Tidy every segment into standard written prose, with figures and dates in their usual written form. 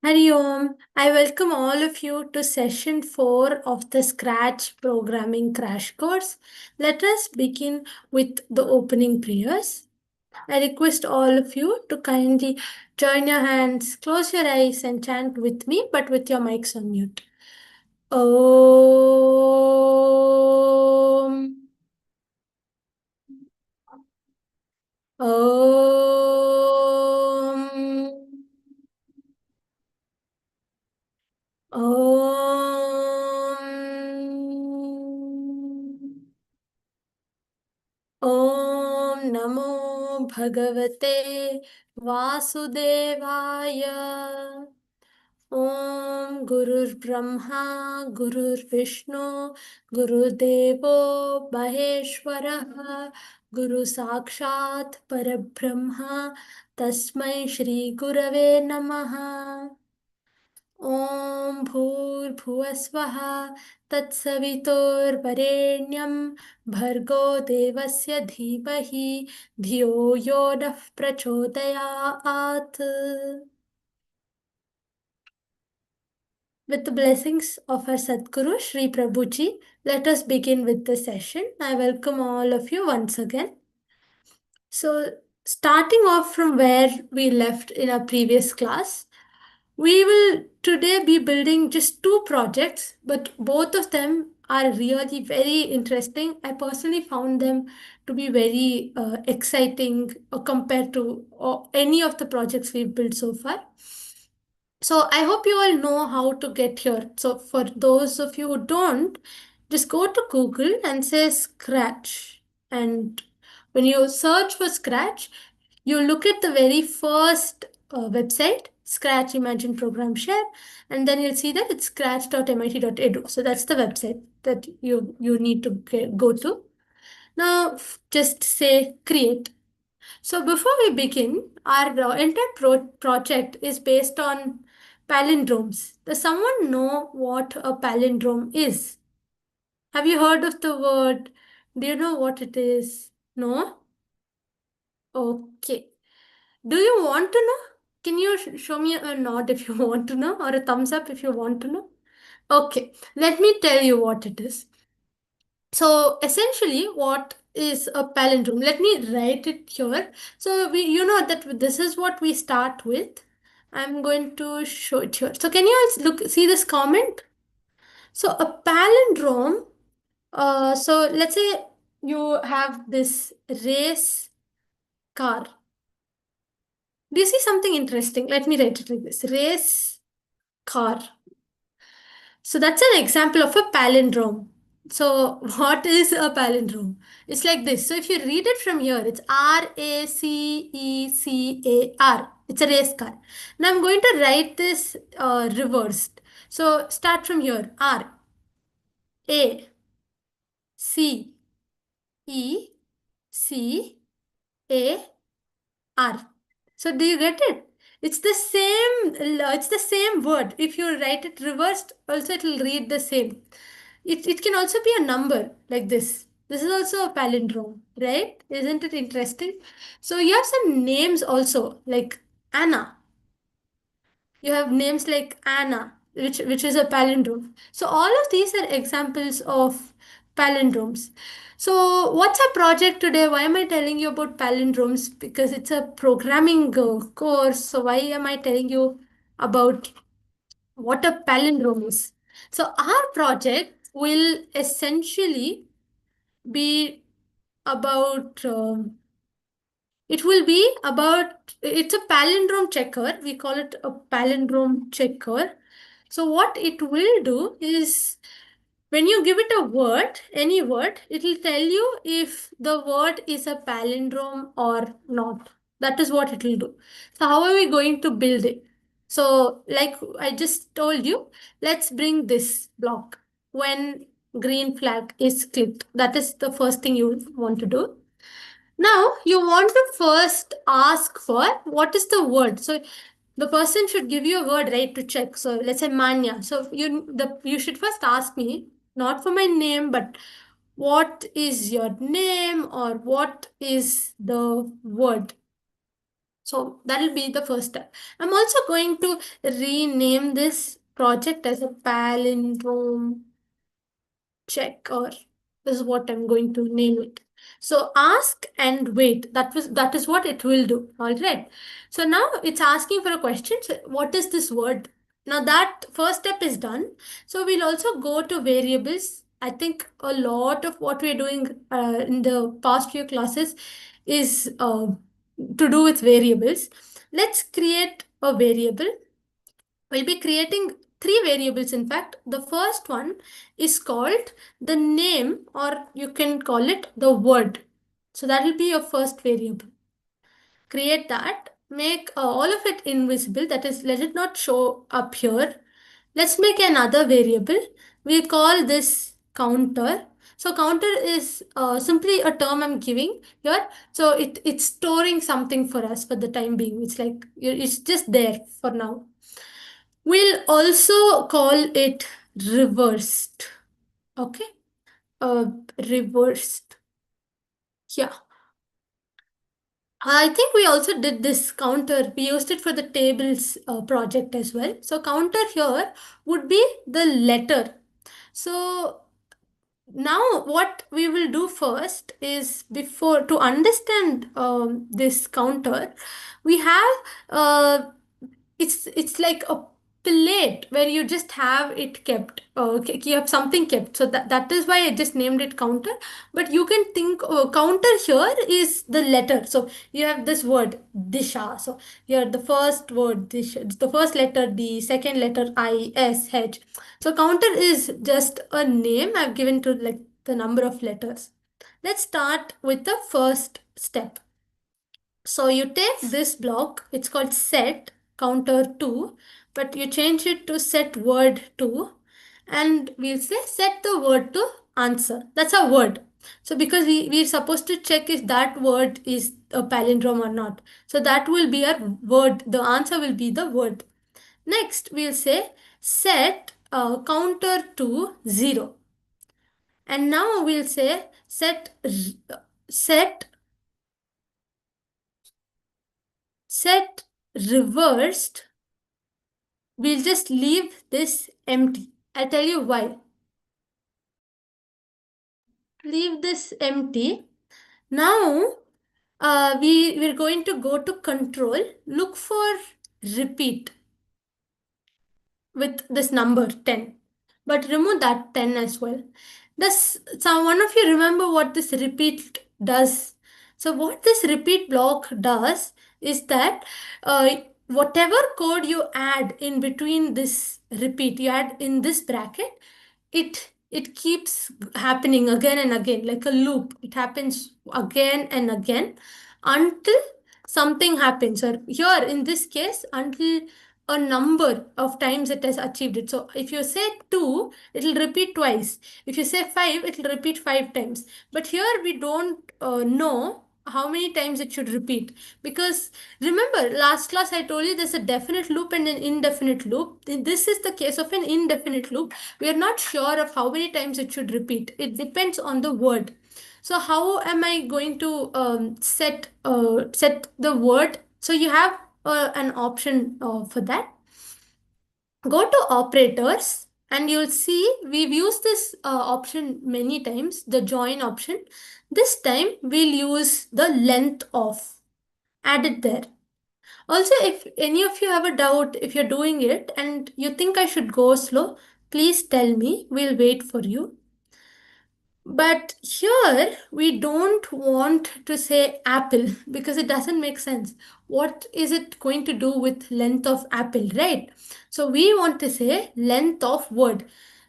Hari Om. I welcome all of you to session 4 of the Scratch Programming Crash Course. Let us begin with the opening prayers. I request all of you to kindly join your hands, close your eyes, and chant with me, but with your mics on mute. Om. Om. Om. ॐ नमो भगवते वासुदेवाय ॐ गुरुर्ब्रह्मा गुरुर्विष्णु गुरुदेवो महेश्वरः गुरुसाक्षात् परब्रह्म तस्मै श्रीगुरवे नमः ॐ भूर्भुवस्वः तत्सवितुर्वरेण्यं भर्गो देवस्य धीमहि धियो यो नः प्रचोदयात्. With the blessings of our Sadguru Sri Prabhuji, let us begin with the session. I welcome all of you once again. So, starting off from where we left in our previous class, we will today be building just two projects, but both of them are really very interesting. I personally found them to be very exciting compared to any of the projects we've built so far. So I hope you all know how to get here. So for those of you who don't, just go to Google and say Scratch. And when you search for Scratch, you look at the very first website, Scratch Imagine Program Share, and then you'll see that it's scratch.mit.edu. So that's the website that you need to go to. Now just say create. So before we begin, our entire project is based on palindromes. Does someone know what a palindrome is? Have you heard of the word? Do you know what it is? No? Okay. Do you want to know? Can you show me a nod if you want to know, or a thumbs up if you want to know? Okay, let me tell you what it is. So essentially, what is a palindrome? Let me write it here. So you know that this is what we start with. I'm going to show it here. So can you all see this comment? So a palindrome. So let's say you have this race car. Do you see something interesting? Let me write it like this: race car. So that's an example of a palindrome. So what is a palindrome? It's like this. So if you read it from here, it's RACECAR. It's a race car. Now I'm going to write this reversed. So start from here. RACECAR. So do you get it? It's the same word. If you write it reversed, also it will read the same. It can also be a number like this. This is also a palindrome, right? Isn't it interesting? So you have some names also, like Anna. You have names like Anna, which is a palindrome. So all of these are examples of palindromes. So what's our project today? Why am I telling you about palindromes? Because it's a programming course. So why am I telling you about what a palindrome is? So our project will essentially be about it's a palindrome checker. We call it a palindrome checker. So what it will do is when you give it a word, any word, it will tell you if the word is a palindrome or not. That is what it will do. So how are we going to build it? So like I just told you, let's bring this block when green flag is clicked. That is the first thing you want to do. Now, you want to first ask for what is the word. So, the person should give you a word, right, to check. So, let's say Manya. So, you should first ask me, not for my name, but what is your name or what is the word. So that'll be the first step. I'm also going to rename this project as a palindrome check, or this is what I'm going to name it. So ask and wait. That is what it will do. All right. So now it's asking for a question. So what is this word? Now that first step is done. So we'll also go to variables. I think a lot of what we're doing in the past few classes is to do with variables. Let's create a variable. We'll be creating three variables. In fact, the first one is called the name, or you can call it the word. So that will be your first variable. Create that, make all of it invisible, that is, let it not show up here. Let's make another variable. We call this counter. So counter is simply a term I'm giving here. So it's storing something for us for the time being. It's like it's just there for now. We'll also call it reversed. Okay. Uh, Reversed. Yeah. I think we also did this counter. We used it for the tables project as well. So counter here would be the letter. So now what we will do first is, before to understand this counter, we have it's like a plate where you just have it kept, you have something kept, so that is why I just named it counter. But you can think counter here is the letter. So you have this word disha. So here the first word disha, the first letter D, second letter I, S, H. So counter is just a name I've given to like the number of letters. Let's start with the first step. So you take this block, it's called set counter 2, but you change it to set word 2, and we'll say set the word to answer. That's a word. So because we're supposed to check if that word is a palindrome or not. So that will be our word. The answer will be the word. Next, we'll say set counter to 0. And now we'll say set set reversed. We'll just leave this empty. I'll tell you why. Leave this empty. Now we're going to go to control. Look for repeat with this number 10. But remove that 10 as well. Does one of you remember what this repeat does? So what this repeat block does is that whatever code you add in between this repeat, you add in this bracket, it keeps happening again and again, like a loop. It happens again and again until something happens, or here in this case until a number of times it has achieved it. So if you say 2, it will repeat twice. If you say 5, it will repeat 5 times. But here we don't know how many times it should repeat, because remember last class I told you there's a definite loop and an indefinite loop. This is the case of an indefinite loop. We are not sure of how many times it should repeat. It depends on the word. So how am I going to set the word? So you have an option for that. Go to operators and you'll see we've used this option many times, the join option. This time we'll use the length of. Add it there. Also, if any of you have a doubt, if you're doing it and you think I should go slow, please tell me. We'll wait for you. But here we don't want to say apple because it doesn't make sense. What is it going to do with length of apple, right? So we want to say length of word.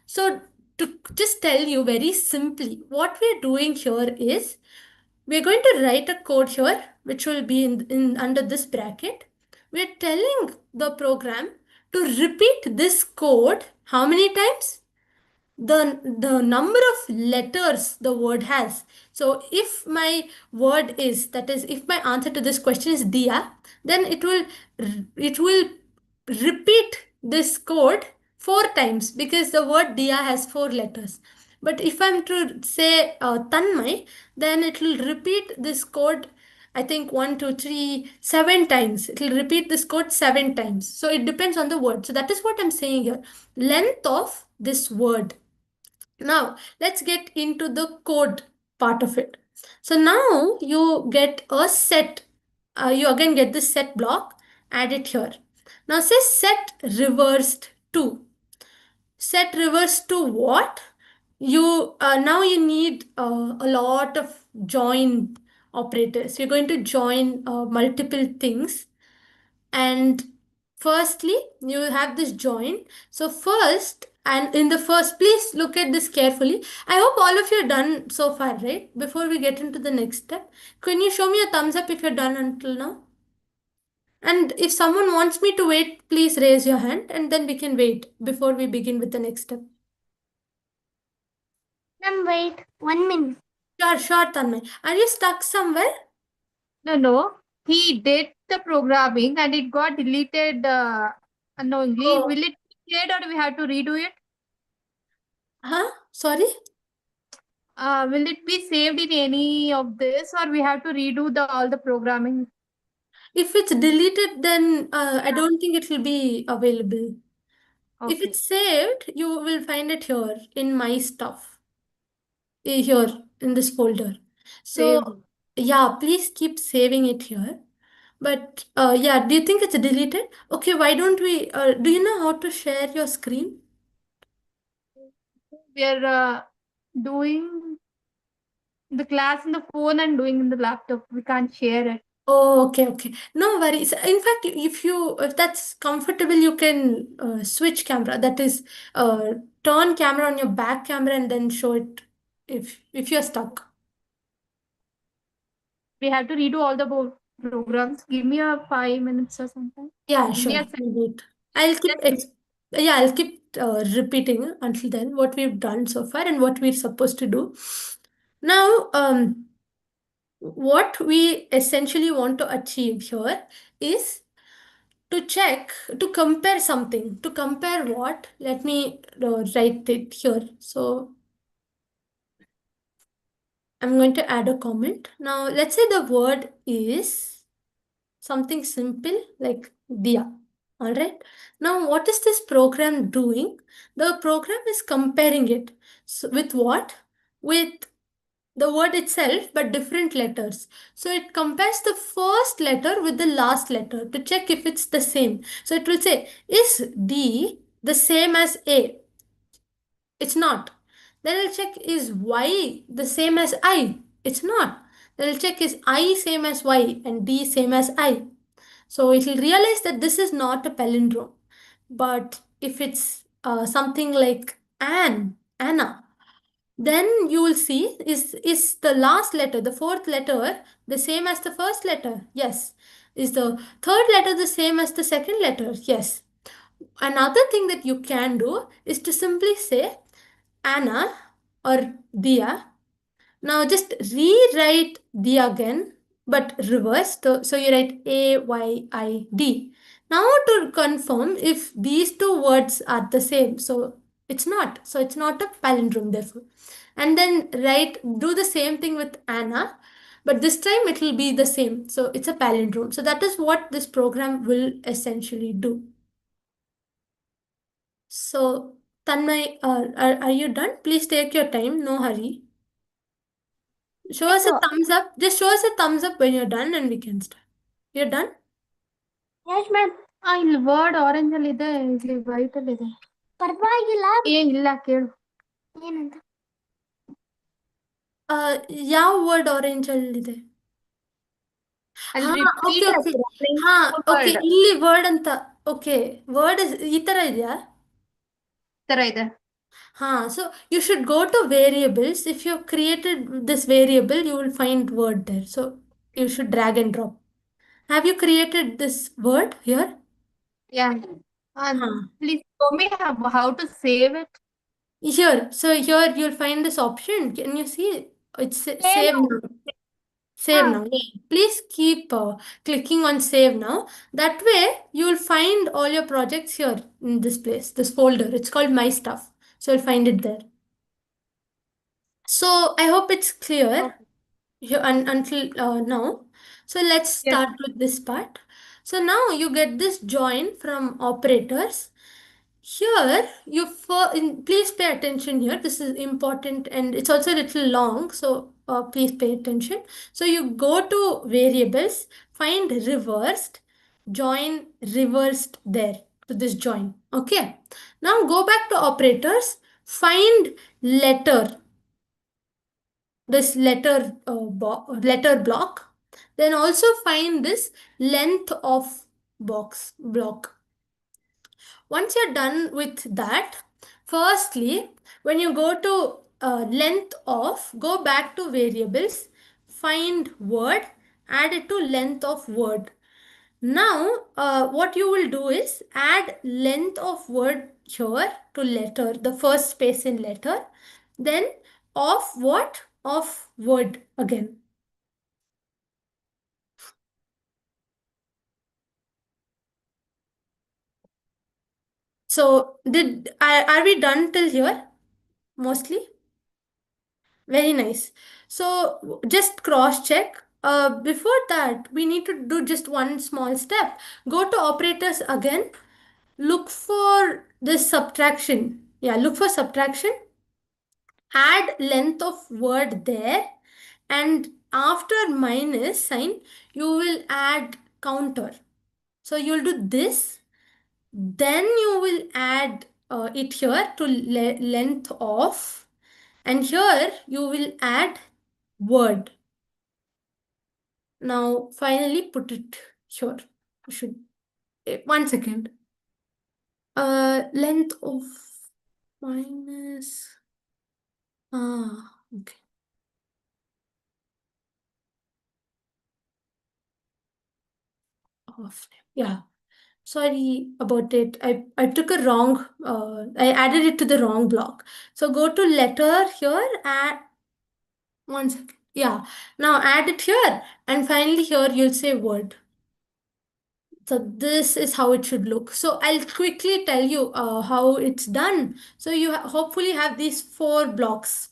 So to just tell you very simply, what we're doing here is we're going to write a code here, which will be in under this bracket. We're telling the program to repeat this code how many times? The number of letters the word has. So if my word is, that is, if my answer to this question is dia, then it will repeat this code 4 times because the word dia has 4 letters. But if I'm to say tanmay, then it will repeat this code I think one, two, three, 7 times. It will repeat this code 7 times. So it depends on the word. So that is what I'm saying here. Length of this word. Now, let's get into the code part of it. So now you get a set. You again get this set block, add it here. Now say set reversed to. Set reverse to what? You now you need a lot of join operators. You're going to join multiple things, and firstly you have this join. So first, and in the first, please look at this carefully. I hope all of you are done so far, right? Before we get into the next step, can you show me a thumbs up if you're done until now? And if someone wants me to wait, please raise your hand and then we can wait before we begin with the next step. Ma'am, wait 1 minute. Sure, Tanmay. Are you stuck somewhere? No, no. He did the programming and it got deleted unknowingly. Oh, Will it be created or we have to redo it? huh? Sorry? Will it be saved in any of this or we have to redo the all the programming? If it's deleted, then I don't think it will be available. If Okay. it's saved, you will find it here in my stuff, here in this folder. Saved. So, yeah, please keep saving it here. But yeah, do you think it's deleted? Okay, why don't we? Do you know how to share your screen? We are doing the class in the phone and doing in the laptop. We can't share it. Oh, okay. No worries. In fact, if that's comfortable, you can switch camera. That is, turn camera on your back camera and then show it if you're stuck. We have to redo all the programs. Give me a 5 minutes or something. Yeah, Give me sure. a second. We'll wait. I'll keep Just ex yeah, I'll keep repeating until then what we've done so far and what we're supposed to do. Now, what we essentially want to achieve here is to check, to compare something. To compare what? Let me write it here. So I'm going to add a comment. Now, let's say the word is something simple like dia. All right. Now, what is this program doing? The program is comparing it. So with what? With the word itself, but different letters. So it compares the first letter with the last letter to check if it's the same. So it will say, is D the same as A? It's not. Then I'll check, is Y the same as I? It's not. Then I'll check, is I same as Y and D same as I? So it will realize that this is not a palindrome. But if it's something like Anna, then you will see, is the last letter, the fourth letter, the same as the first letter? Yes. Is the third letter the same as the second letter? Yes. Another thing that you can do is to simply say Anna or Dia. Now just rewrite Dia again, but reverse. So you write AYID. Now to confirm if these two words are the same. So it's not. So it's not a palindrome, therefore. And then do the same thing with Anna, but this time it will be the same. So it's a palindrome. So that is what this program will essentially do. So, Tanmay, are you done? Please take your time, no hurry. Show us a so. thumbs up. Just show us a thumbs up when you're done and we can start. You're done? Yes, ma'am. ಇಲ್ಲಿ word orange ಅಲ್ಲಿ ಇದೆ ಇಲ್ಲಿ white ಅಲ್ಲಿ ಇದೆ ಪರವಾಗಿಲ್ಲ ಏನಿಲ್ಲ ಕೇಳು ಏನಂತ ಯಾವ ವರ್ಡ್ ಆರೆಂಜ್ ಅಲ್ಲಿದೆ? ಅಲ್ಲಿ ಹಾ, ಓಕೆ ರಿಪೀಟ್ ಓಕೆ. ಆಗ್ತಿದೆ ಹಾ, ಓಕೆ. ವರ್ಡ್ ಇಲ್ಲಿ ವರ್ಡ್ ಅಂತ. ಓಕೆ. ವರ್ಡ್ ಈ ತರ ಇದೆಯಾ? ತರ ಇದೆ Ha, so you should go to variables. If you've created this variable, you will find word there. So you should drag and drop. Have you created this word here? yeah Huh. please show me how to save it Here. So here you'll find this option. Can you see? It's save now. Save Ah, now. Yeah. Please keep clicking on save now. That way you will find all your projects here in this place, this folder. It's called My Stuff. So you'll find it there. So I hope it's clear. okay. here until now. So let's Yes. start with this part. So now you get this join from operators. Here, please pay attention here. This is important and it's also a little long, so please pay attention. So you go to variables, find reversed, join reversed there to this join. Okay. Now go back to operators, find letter, this letter block. Then also find this length of block. Once you're done with that, firstly, when you go to length of, go back to variables, find word, add it to length of word. Now, what you will do is add length of word here to letter, the first space in letter, then of what? Of word again. So, are we done till here? Mostly? Very nice. So just cross check. Before that, we need to do just one small step. Go to operators again. Look for this subtraction. Yeah, look for subtraction. Add length of word there. And after minus sign, you will add counter. So you'll do this. Then you will add it here to length of. And here you will add word. Now finally put it here. You should 1 second. Length of minus. Okay. Off. Yeah. Sorry about it. I took a wrong. I added it to the wrong block. So go to letter here. Add 1 second. Yeah. Now add it here, and finally here you'll say word. So this is how it should look. So I'll quickly tell you how it's done. So you hopefully have these 4 blocks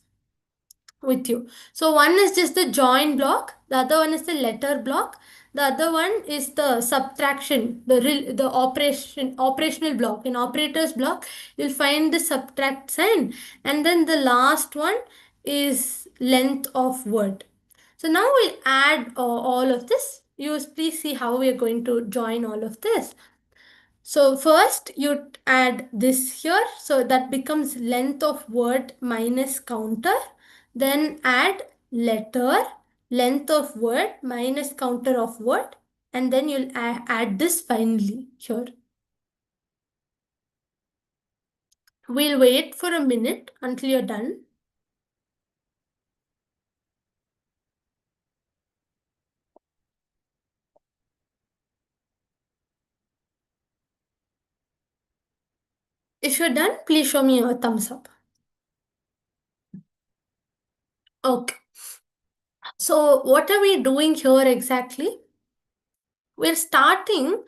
with you. So one is just the join block, the other one is the letter block, the other one is the subtraction, the operational block. In operators block, you'll find the subtract sign, and then the last one is length of word. So now we'll add all of this. You please see how we are going to join all of this. So first you add this here. So that becomes length of word minus counter. Then add letter, length of word minus counter of word. And then you'll add this finally here. We'll wait for a minute until you're done. If you're done, please show me a thumbs up. Okay. So what are we doing here exactly? We're starting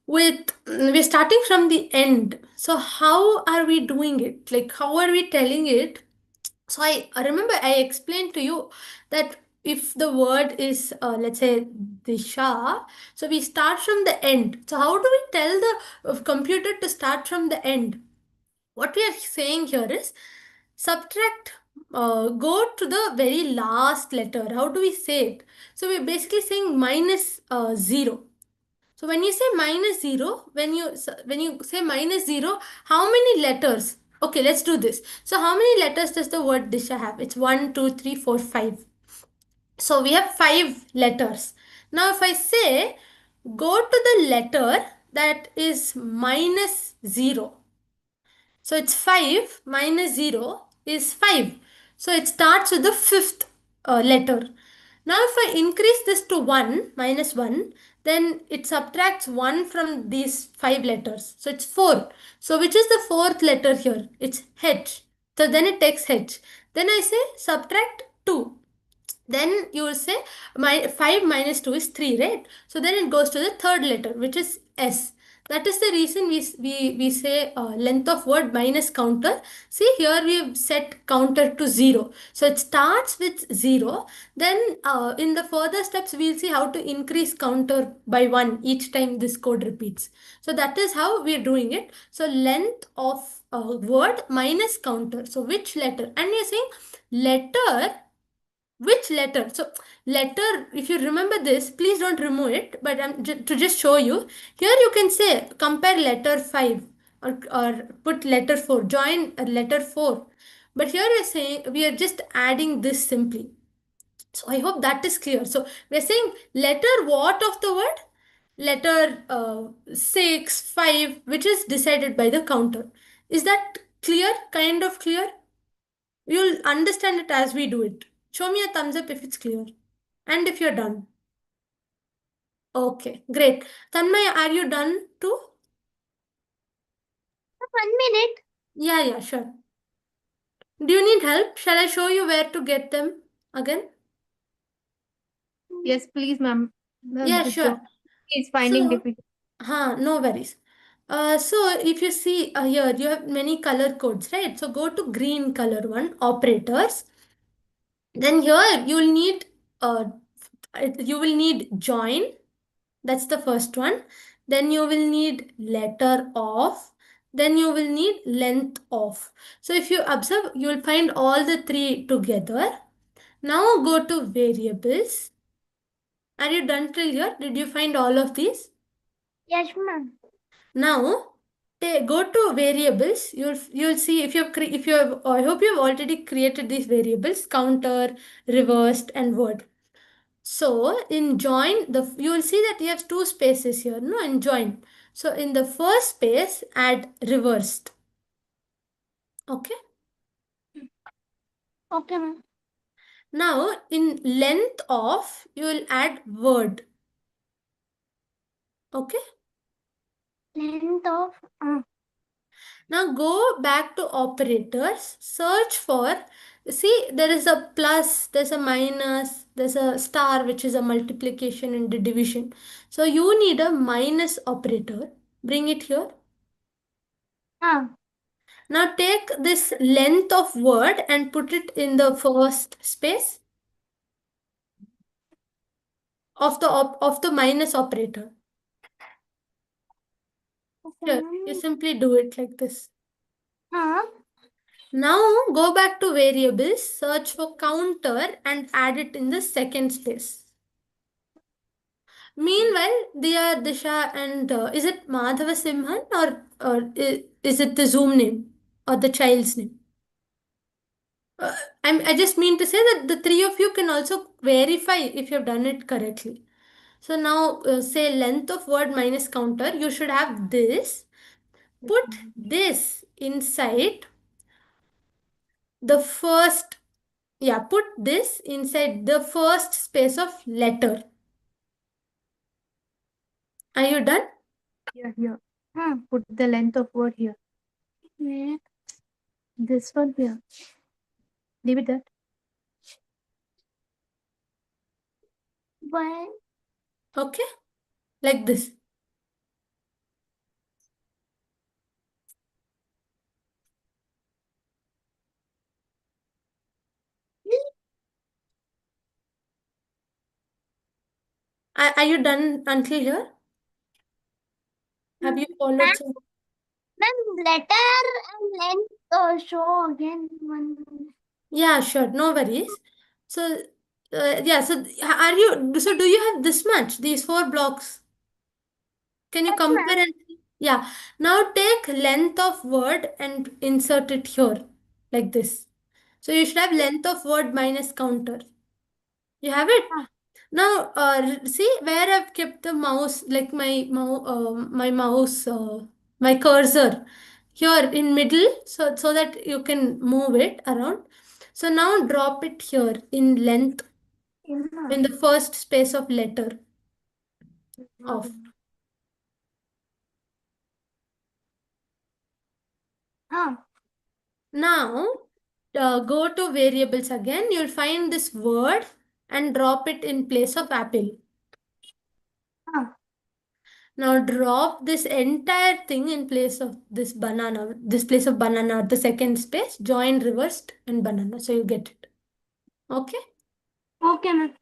we're starting from the end. So how are we doing it? Like how are we telling it? So I remember I explained to you that if the word is let's say disha, so we start from the end. So how do we tell the computer to start from the end? What we are saying here is subtract, go to the very last letter. How do we say it? So we're basically saying minus 0. So when you say minus 0, when you say minus 0, how many letters? Okay, let's do this. So how many letters does the word disha have? It's 1, 2, 3, 4, 5. So we have 5 letters. Now if I say go to the letter that is minus 0. So it's 5 minus 0 is 5. So it starts with the fifth letter. Now if I increase this to 1 minus 1, then it subtracts 1 from these 5 letters. So it's 4. So which is the fourth letter here? It's H. So then it takes H. Then I say subtract 2. Then you will say my 5 minus 2 is 3, right? So then it goes to the third letter, which is S. That is the reason we say length of word minus counter. See here we have set counter to 0. So it starts with 0. Then in the further steps we'll see how to increase counter by 1 each time this code repeats. So that is how we are doing it. So length of word minus counter. So which letter? And we are saying letter, which letter? So letter, if you remember this, please don't remove it, but to just show you, here you can say compare letter 5, or put letter 4, join letter 4. But here we're saying we are just adding this simply. So I hope that is clear. So we're saying letter what of the word? Letter 6, 5, which is decided by the counter. Is that clear? Kind of clear? You'll understand it as we do it. Show me a thumbs up if it's clear. And if you're done. Okay, great. Tanmay, are you done too? 1 minute. Yeah, sure. Do you need help? Shall I show you where to get them again? Yes, please, ma'am. Yeah, The sure. job is finding So, difficult. no worries. So if you see here, you have many color codes, right? So go to green color one, operators. Then here uh, you will need join. That's the first one. Then you will need letter of. Then you will need length of. So if you observe, you will find all the three together. Now go to variables. Are you done till here? Did you find all of these? Yes, ma'am. Now go to variables. You'll see if if you have. I hope you have already created these variables: counter, reversed, and word. So in join, you will see that you have two spaces here, no, in join. So in the first space, add reversed. Okay. Okay, ma'am. Now in length of, you will add word. Okay. Length of. Now go back to operators. Search for. See, there is a plus, there's a minus, there's a star, which is a multiplication and the division. So you need a minus operator. Bring it here. Ah. Now take this length of word and put it in the first space of the minus operator. Okay, Here, you ma'am. simply do it like this. Ah. Now go back to variables, search for counter and add it in the second space. Meanwhile, Diya, Disha, and is it Madhava Simhan, or is it the Zoom name or the child's name? I just mean to say that the three of you can also verify if you have done it correctly. So now say length of word minus counter, you should have this. Put this inside the first, yeah, put this inside the first space of letter. Are you done? Here. Put the length of word here. Where? This one here. Leave it there. Why? Okay, like this. Are you done until here? Have you followed? Then letter and length show again one. Yeah, sure, no worries. So, yeah, so are you, so do you have this much, these four blocks? Can you Yes, ma'am. compare and yeah. Now take length of word and insert it here like this. So you should have length of word minus counter. You have it? Ah. Now see where I've kept the mouse, like my mouse, my cursor here in middle, so that you can move it around. So now drop it here in length in the first space of letter of. Ah. Now go to variables again. You'll find this word and drop it in place of apple. Ah. Now drop this entire thing in place of this banana, this place of banana, the second space, join reversed and banana. So you get it. Okay? Okay, ma'am.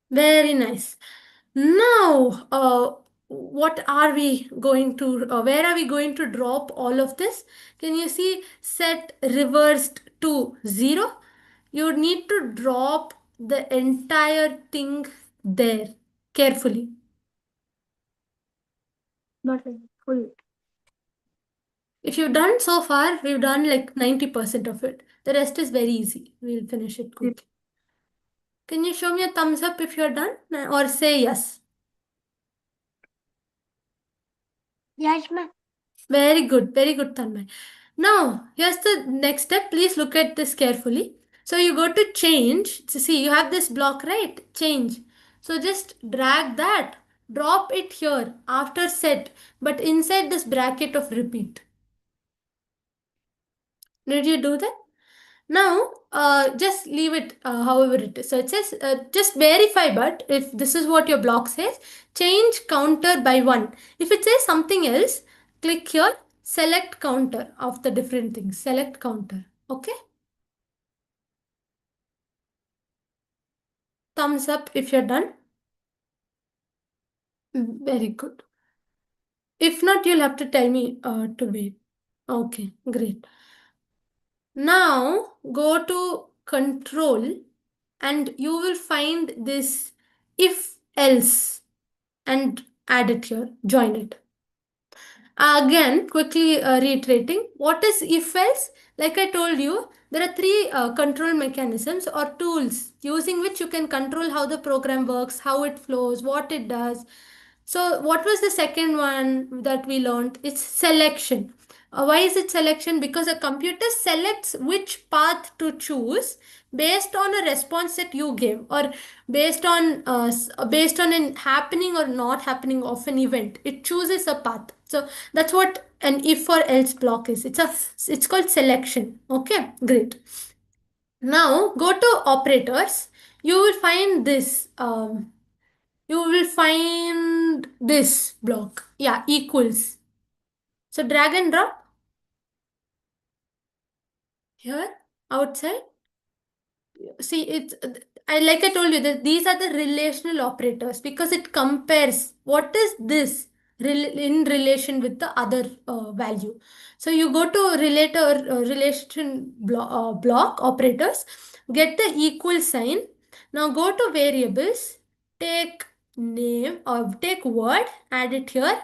Very nice. Now, what are we going to, where are we going to drop all of this? Can you see set reversed to 0? You need to drop the entire thing there carefully. Not full. If you've done so far, we've done like 90% of it. The rest is very easy. We'll finish it quickly. Can you show me a thumbs up if you're done or say yes? Yes, ma'am. Very good, Tanmay. Now, here's the next step. Please look at this carefully. So you go to change. So see, you have this block, right? Change. So just drag that, drop it here after set, but inside this bracket of repeat. Did you do that? Now, just leave it however it is. So it says just verify, but if this is what your block says, change counter by 1. If it says something else, click here, select counter of the different things. Select counter. Okay? Thumbs up if you're done. Very good. If not, you'll have to tell me to wait. Okay, great. Now go to control and you will find this if else and add it here, join it. Again, quickly reiterating, what is if else? Like I told you, there are three control mechanisms or tools using which you can control how the program works, how it flows, what it does. So, what was the second one that we learned? It's selection. Why is it selection? Because a computer selects which path to choose based on a response that you give, or based on an happening or not happening of an event. It chooses a path. So that's what an if or else block is. It's called selection. Okay, great. Now go to operators. You will find this. You will find this block. Yeah, equals. So drag and drop here outside. See, it's I like I told you that these are the relational operators because it compares what is this in relation with the other value. So you go to relator relation block operators, get the equal sign. Now go to variables, take name or take word, add it here,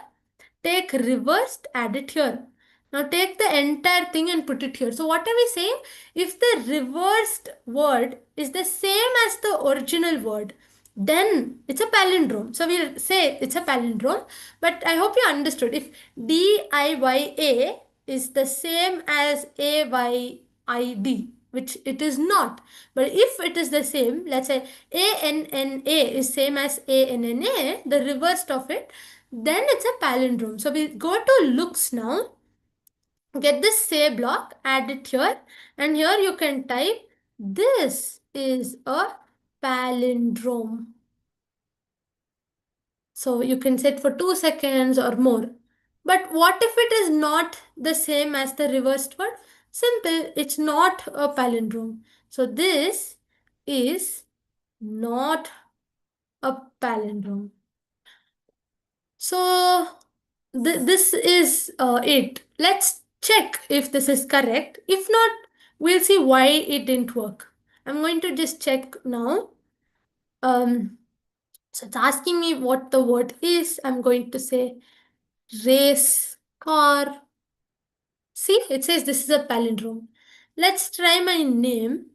take reversed, add it here. Now take the entire thing and put it here. So what are we saying? If the reversed word is the same as the original word, then it's a palindrome. So we'll say it's a palindrome. But I hope you understood. If DIYA is the same as AYID, which it is not. But if it is the same, let's say ANNA is same as ANNA, the reverse of it, then it's a palindrome. So we go to looks now, get this say block, add it here, and here you can type this is a palindrome. So you can set for 2 seconds or more. But what if it is not the same as the reversed word? Simple, it's not a palindrome. So this is not a palindrome. So this is it. Let's check if this is correct. If not, we'll see why it didn't work. I'm going to just check now. So it's asking me what the word is. I'm going to say race car. See, it says this is a palindrome. Let's try my name,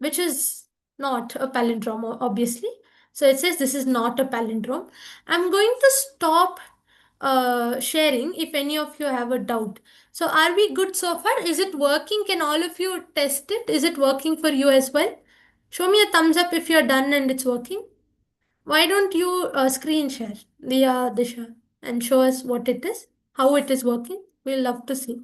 which is not a palindrome, obviously. So it says this is not a palindrome. I'm going to stop sharing if any of you have a doubt. So are we good so far? Is it working? Can all of you test it? Is it working for you as well? Show me a thumbs up if you're done and it's working. Why don't you screen share, Disha, and show us what it is, how it is working? We'll love to see.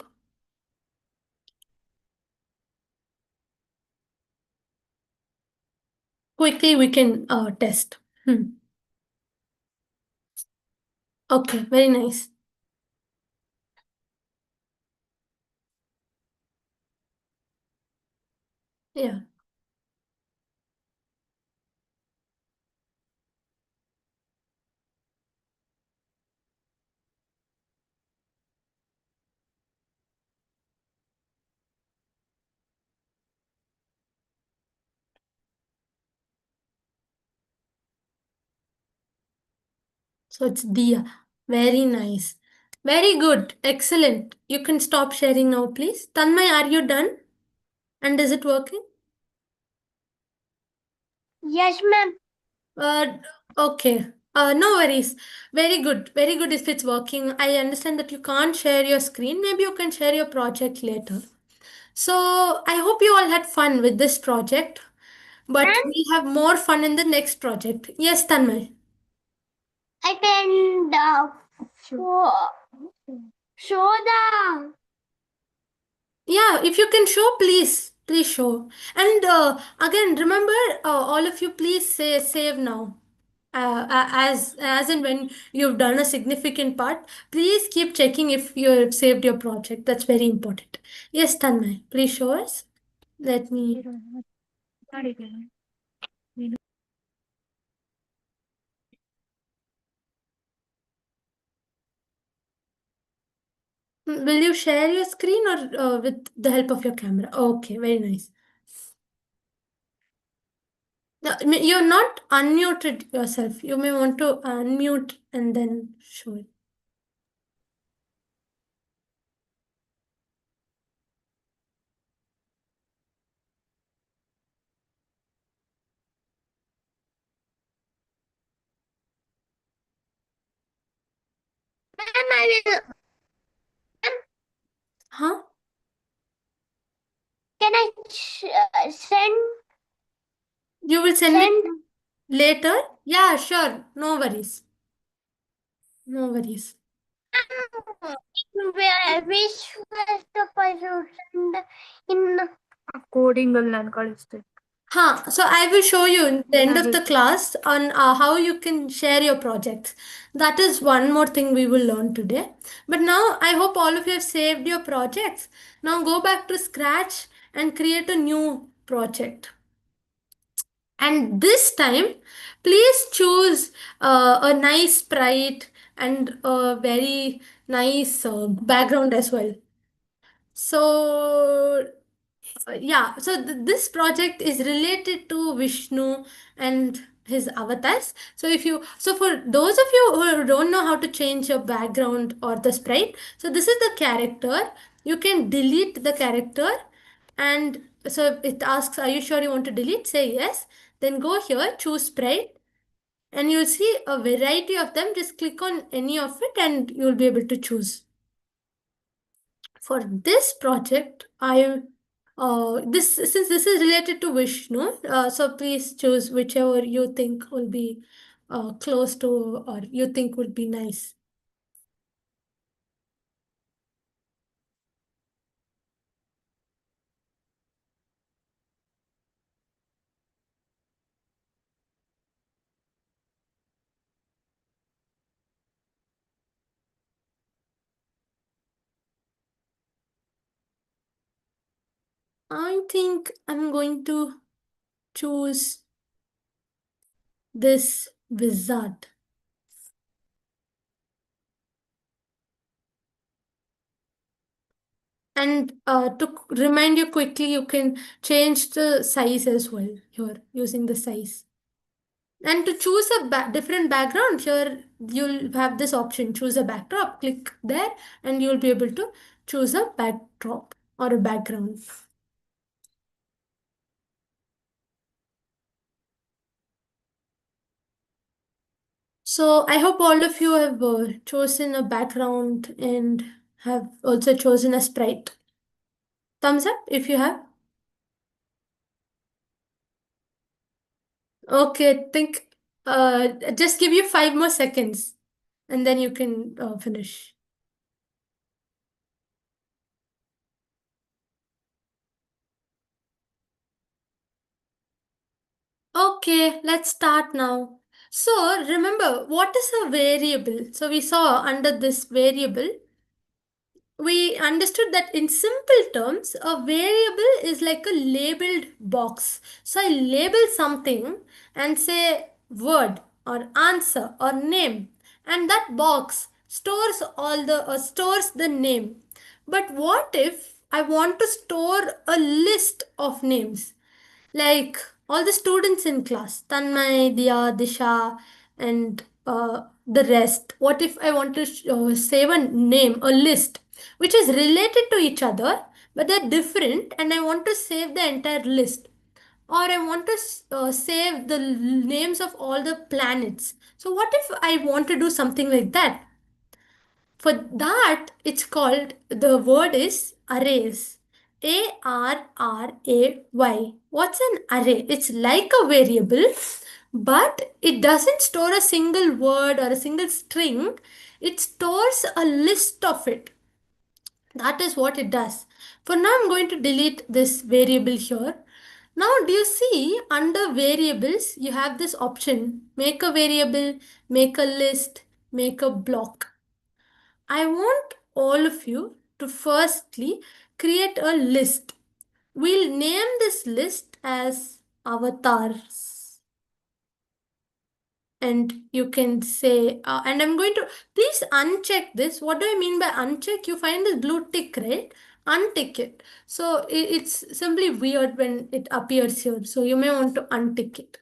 Quickly, we can test. Hmm. Okay, very nice. Yeah. So it's Dia. Very nice. Very good. Excellent. You can stop sharing now, please. Tanmay, are you done? And is it working? Yes, ma'am. Uh, okay. No worries. Very good. Very good if it's working. I understand that you can't share your screen. Maybe you can share your project later. So I hope you all had fun with this project, but Ma'am, we'll have more fun in the next project. Yes, Tanmay. I can show the. Yeah, if you can show, please show. And again, remember, all of you, please say save now. As in when you've done a significant part, please keep checking if you've saved your project. That's very important. Yes, Tanmay, please show us. Let me. Will you share your screen or with the help of your camera? Okay, very nice. No, you're not unmuted yourself. You may want to unmute and then show it. Ma'am, I will. Huh? Can I send? You will send it Send. later? Yeah, sure. No worries. No worries. Which first of I should send in coding ನಾನು ಕಳಿಸ್ತೇನೆ. So I will show you in the end of the class on how you can share your projects. That is one more thing we will learn today. But now I hope all of you have saved your projects. Now go back to scratch and create a new project. And this time, please choose a nice sprite and a very nice background as well. So, yeah, so this project is related to Vishnu and his avatars. So if you, so for those of you who don't know how to change your background or the sprite, so this is the character. You can delete the character, and so it asks, are you sure you want to delete? Say yes. Then go here, choose sprite, and you'll see a variety of them. Just click on any of it and you'll be able to choose. For this project, I this since this is related to Vishnu, so please choose whichever you think will be close to or you think would be nice. I think I'm going to choose this wizard. And to remind you quickly, you can change the size as well here using the size. And to choose a different background, here you'll have this option, choose a backdrop, click there, and you'll be able to choose a backdrop or a background. So I hope all of you have chosen a background and have also chosen a sprite. Thumbs up if you have. Okay, think, just give you 5 more seconds and then you can finish. Okay, let's start now. So remember, what is a variable? So we saw under this variable, we understood that in simple terms, a variable is like a labeled box. So I label something and say word or answer or name, and that box stores the name. But what if I want to store a list of names? Like all the students in class, Tanmay, Dia, Disha, and the rest. What if I want to save a name, a list, which is related to each other, but they're different, and I want to save the entire list? Or I want to save the names of all the planets. So, what if I want to do something like that? For that, it's called, the word is arrays. Array. What's an array? It's like a variable, but it doesn't store a single word or a single string. It stores a list of it. That is what it does. For now, I'm going to delete this variable here. Now, do you see under variables, you have this option, make a variable, make a list, make a block. I want all of you to firstly create a list. We'll name this list as avatars. And you can say, and I'm going to, please uncheck this. What do I mean by uncheck? You find this blue tick, right? Untick it. So it's simply weird when it appears here. So you may want to untick it.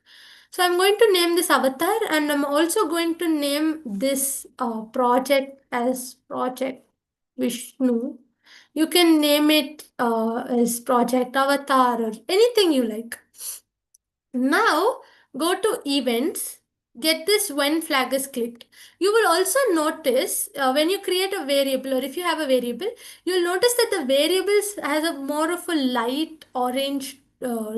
So I'm going to name this avatar, and I'm also going to name this project as Project Vishnu. You can name it as Project Avatar or anything you like. Now go to events, get this when flag is clicked. You will also notice when you create a variable, or if you have a variable, you'll notice that the variables has a more of a light orange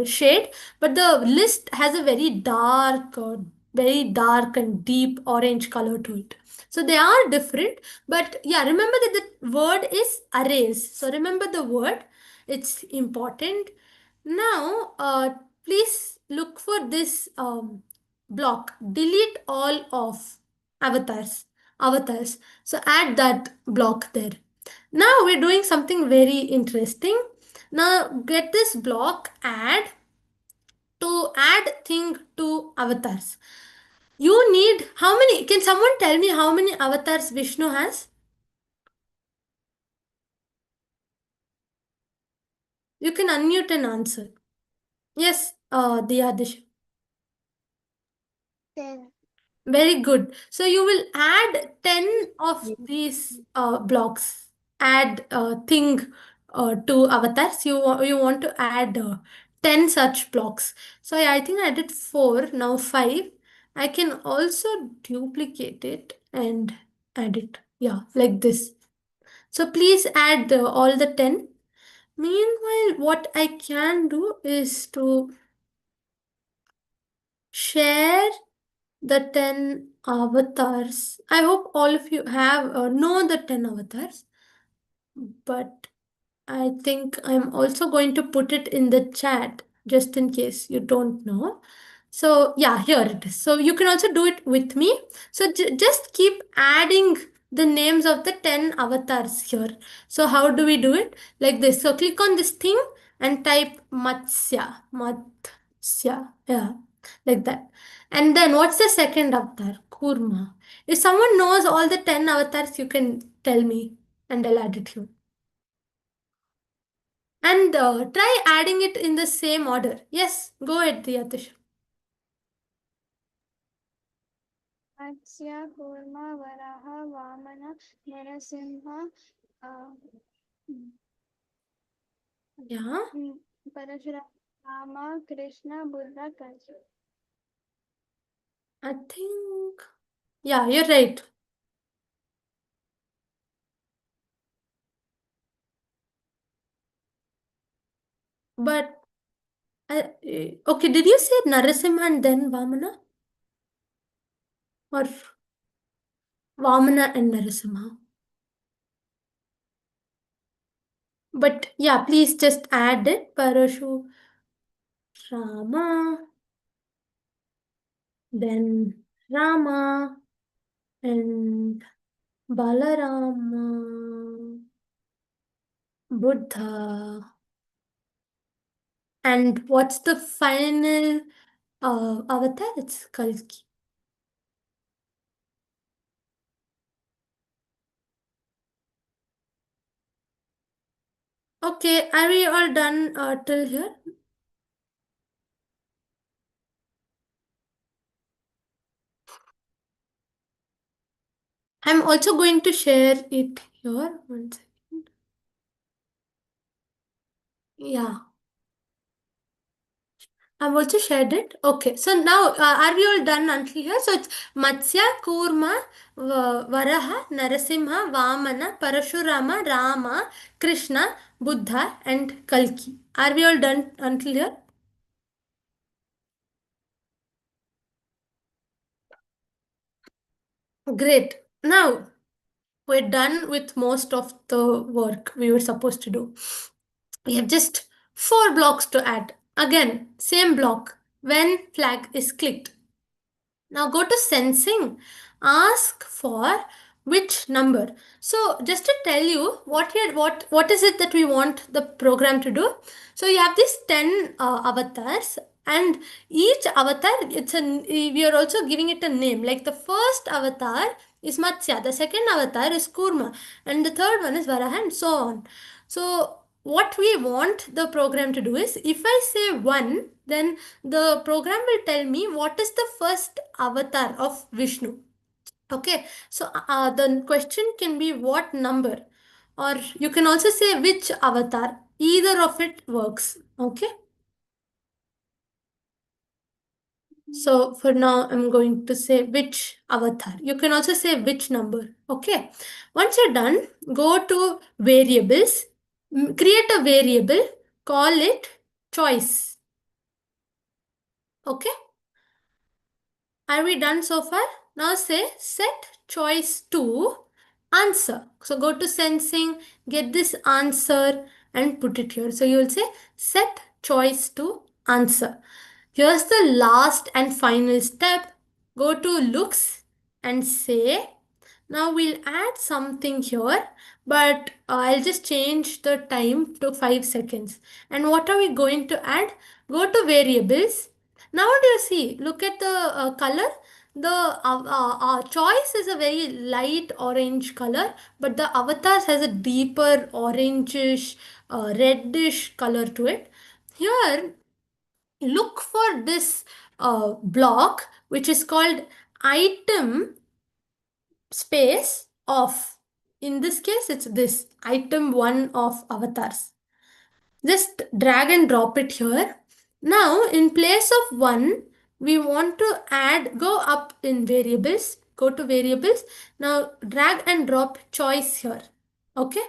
shade, but the list has a very dark and deep orange color to it. So they are different, but yeah, remember that the word is arrays. So remember the word, it's important. Now, please look for this block. Delete all of avatars. Avatars. So add that block there. Now we're doing something very interesting. Now get this block, add thing to avatars. You need how many? Can someone tell me how many avatars Vishnu has? You can unmute and answer. Yes, Diya Dish. 10. Very good. So you will add 10 of these blocks. Add thing to avatars. You want to add 10 such blocks. So I think I did 4, now 5. I can also duplicate it and add it. Yeah, like this. So please add all the 10. Meanwhile, what I can do is to share the 10 avatars. I hope all of you have know the 10 avatars, but I think I'm also going to put it in the chat just in case you don't know. So, yeah, here it is. So, you can also do it with me. So, just keep adding the names of the 10 avatars here. So, how do we do it? Like this. So, click on this thing and type Matsya. Matsya. Yeah, like that. And then, what's the second avatar? Kurma. If someone knows all the 10 avatars, you can tell me and I'll add it here. And try adding it in the same order. Yes, go ahead, Yatish. Matsya, Kurma, Varaha, Vamana, Narasimha, uh, Yeah, Parashurama, Krishna, Buddha, Kalki. I think. Yeah, you're right. But, okay, did you say Narasimha and then Vamana? Or Vamana and Narasimha? But yeah, please just add it. Parashurama, then Rama and Balarama, Buddha, and what's the final avatar? It's Kalki. Okay, are we all done till here? I'm also going to share it here. One second. Yeah. I've also shared it. Okay, so now are we all done until here? So it's Matsya, Kurma, Varaha, Narasimha, Vamana, Parashurama, Rama, Krishna, Buddha, and Kalki. Are we all done until here? Great. Now we're done with most of the work we were supposed to do. We have just 4 blocks to add. Again, same block when flag is clicked. Now go to sensing. Ask for which number. So just to tell you what is it that we want the program to do. So you have these 10 avatars, and each avatar we are also giving it a name. Like the first avatar is Matsya, the second avatar is Kurma, and the third one is Varaha, and so on. So what we want the program to do is, if I say 1, then the program will tell me what is the first avatar of Vishnu. Okay, so the question can be what number, or you can also say which avatar. Either of it works. Okay, so for now, I'm going to say which avatar. You can also say which number. Okay, once you're done, go to variables, create a variable, call it choice. Okay. Are we done so far? Now say set choice to answer. So go to sensing, get this answer and put it here. So you will say set choice to answer. Here's the last and final step. Go to looks and say, now we'll add something here, but I'll just change the time to 5 seconds. And what are we going to add? Go to variables. Now do you see? Look at the color. The choice is a very light orange color, but the avatars has a deeper orangish, reddish color to it. Here, look for this block which is called item space of. In this case, it's this item 1 of avatars. Just drag and drop it here. Now, in place of 1, we want to add, go up in variables, go to variables. Now, drag and drop choice here. Okay.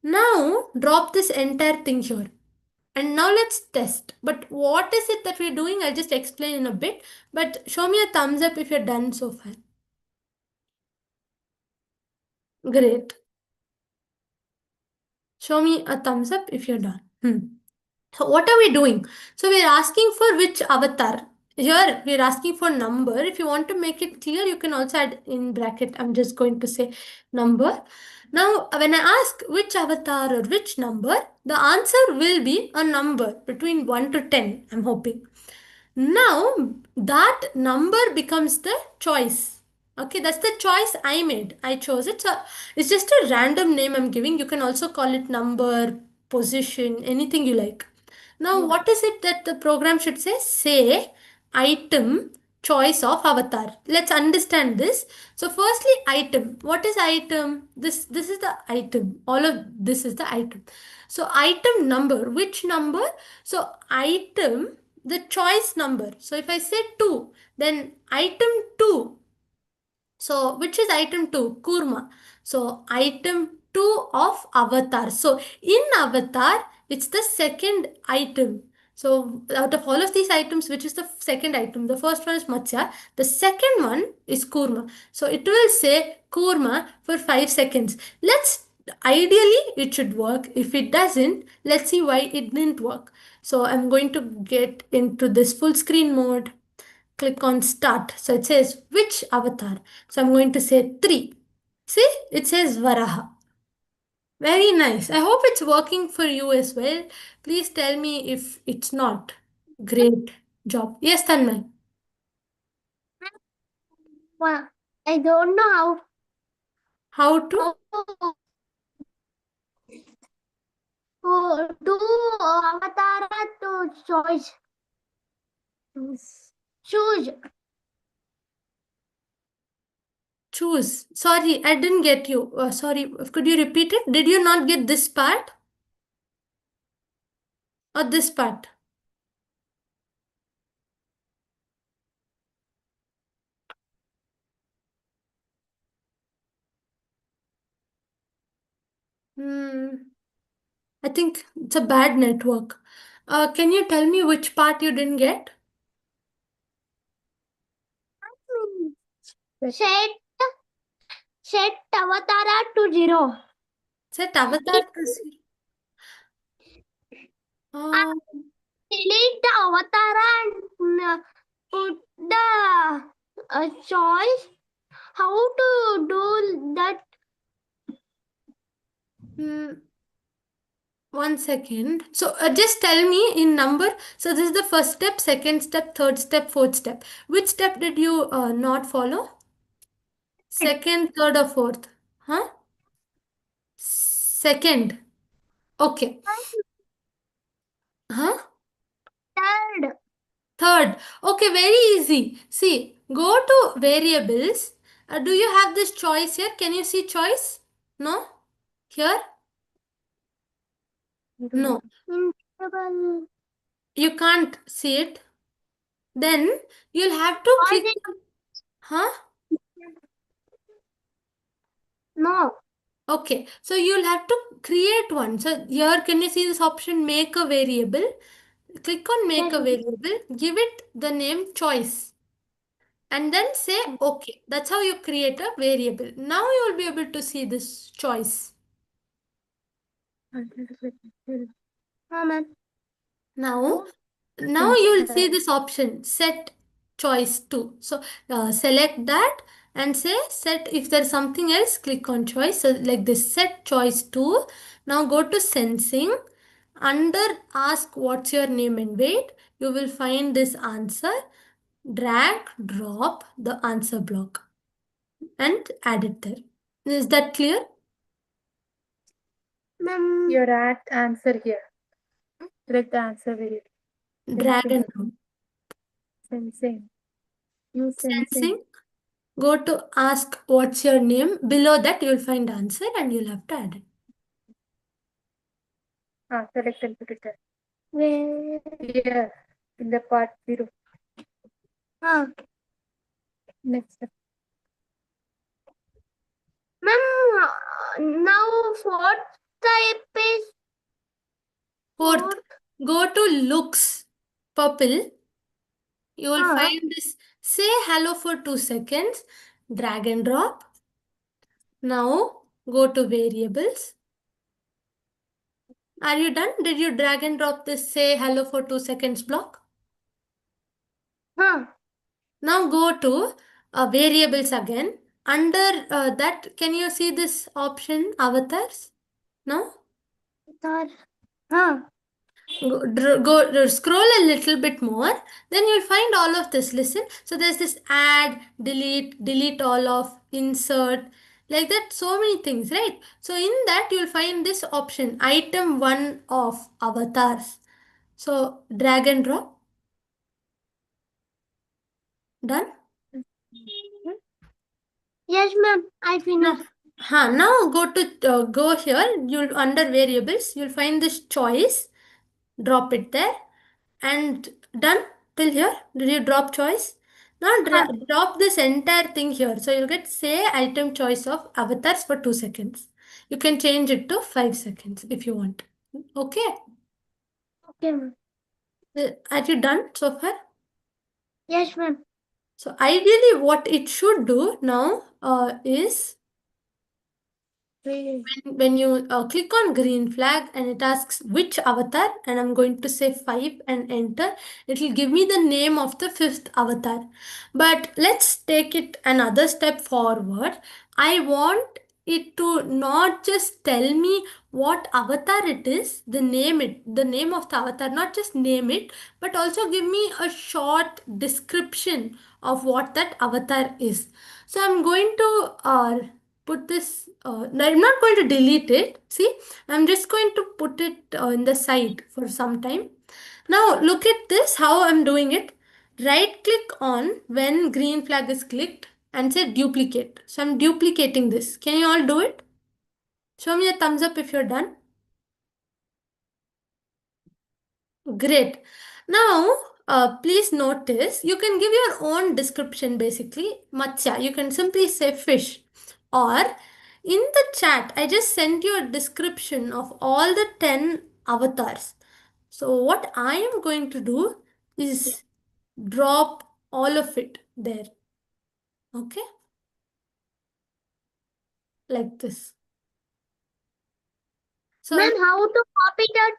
Now, drop this entire thing here. And now let's test. But what is it that we're doing? I'll just explain in a bit. But show me a thumbs up if you're done so far. Great. Show me a thumbs up if you're done. So what are we doing? So we're asking for which avatar. Here we're asking for number. If you want to make it clear, you can also add in bracket. I'm just going to say number. Now when I ask which avatar or which number, the answer will be a number between 1 to 10, I'm hoping. Now that number becomes the choice. Okay, that's the choice I made. I chose it. So it's just a random name I'm giving. You can also call it number, position, anything you like. Now, what is it that the program should say? Say item choice of avatar. Let's understand this. So firstly, item. What is item? This is the item. All of this is the item. So item number. Which number? So item, the choice number. So if I say 2, then item 2. So which is item 2? Kurma. So item 2 of avatar. So in avatar, it's the second item. So out of all of these items, which is the second item? The first one is Matsya. The second one is Kurma. So it will say Kurma for 5 seconds. Ideally, it should work. If it doesn't, let's see why it didn't work. So I'm going to get into this full screen mode. click on start. So it says which avatar. So I'm going to say 3. See, it says Varaha. Very nice. I hope it's working for you as well. Please tell me if it's not. Great job. Yes, Tanmay. Wow. I don't know How to? how do avatar to choice. Choose. Choose. Sorry, I didn't get you. Sorry, could you repeat it? Did you not get this part or this part? Hmm. I think it's a bad network. Can you tell me which part you didn't get? Set set avatar to 0. Set avatar to see. Uh, Delete the avatar and put the choice. How to do that? hmm, 1 second. So just tell me in number. So this is the first step, second step, third step, fourth step. Which step did you not follow? Second, third, or fourth? Huh? Second. Okay. Huh? Third. Third. Okay, very easy. See, go to variables. Do you have this choice here? Can you see choice? No? Here? No. Interval. You can't see it. Then you'll have to Pause click. it. Huh? No. Okay. So you'll have to create one. So here, can you see this option make a variable? Click on make Yes. a variable. Give it the name choice. And then say okay. That's how you create a variable. Now you will be able to see this choice. Oh, man. Now, now you will see this option set choice to. So select that and say set. If there's something else, click on choice. So like this set choice to. Now go to sensing. Under ask what's your name and wait. You will find this answer. Drag, drop the answer block and add it there. Is that clear? Your act answer here. Select the answer very Drag sensing. and drop. Sensing. Use sensing. Sensing. Go to ask what's your name. Below that you will find answer and you'll have to add it. Select and put it there. Where? Here. In the part 0. Next step. Ma'am, now fourth type is Fourth, go to looks. Purple. You will find this. Say hello for 2 seconds. Drag and drop. Now go to variables. Are you done? Did you drag and drop this say hello for 2 seconds block? Now go to variables again. Under that, can you see this option avatars? No? avatar. Scroll a little bit more. Then you'll find all of this. Listen. So there's this add, delete, delete all of, insert, like that. So many things, right? So in that you'll find this option, item 1 of avatars. So drag and drop. Done? Yes, ma'am. I Now, finished. now go to go here. You'll under variables. You'll find this choice. Drop it there, and done till here. Did you drop choice? Now drop this entire thing here. So you'll get say item choice of avatars for 2 seconds. You can change it to 5 seconds if you want. Okay. Okay, ma'am. Are you done so far? Yes, ma'am. So ideally, what it should do now is When you click on green flag and it asks which avatar, and I'm going to say 5 and enter, it will give me the name of the fifth avatar. But let's take it another step forward. I want it to not just tell me what avatar it is, the name of the avatar, not just name it, but also give me a short description of what that avatar is. So I'm going to put this, no, I'm not going to delete it. See, I'm just going to put it in the side for some time. Now look at this, how I'm doing it. Right click on when green flag is clicked and say duplicate. So I'm duplicating this. Can you all do it? Show me a thumbs up if you're done. Great. Now, please notice you can give your own description basically. Matsya, you can simply say fish. Or in the chat, I just sent you a description of all the 10 avatars. So, what I am going to do is drop all of it there. Okay, like this. So, Ma'am, how to copy that?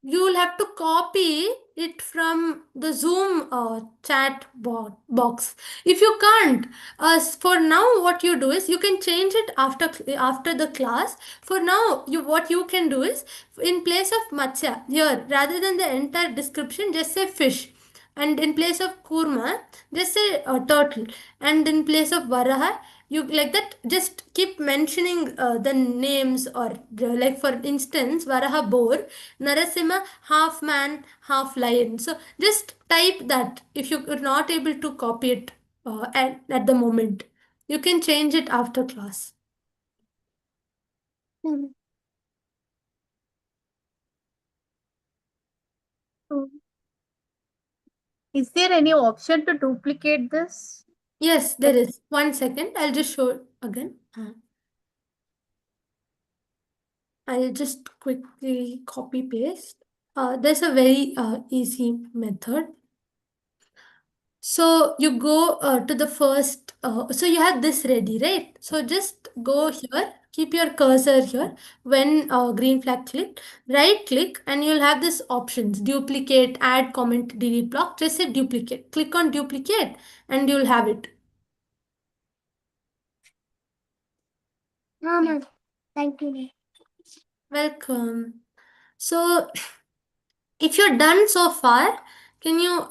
you will have to copy it from the Zoom chat box. If you can't, for now, what you do is you can change it after the class. For now, what you can do is in place of Matsya here, rather than the entire description, just say fish. And in place of kurma, just say turtle. And in place of varaha, you like that, just keep mentioning the names, or like for instance, varaha boar, narasimha half man half lion. So just type that if you are not able to copy it at the moment. You can change it after class. Hmm. Is there any option to duplicate this? Yes, there is. 1 second, I'll just show it again. I'll just quickly copy paste. There's a very easy method. So you go to the first, so you have this ready, right? So just go here, keep your cursor here. When green flag clicked, right click, and you'll have this options: duplicate, add comment, delete block. Just say duplicate. Click on duplicate, and you'll have it. Ma'am, thank you. Welcome. So if you're done so far, can you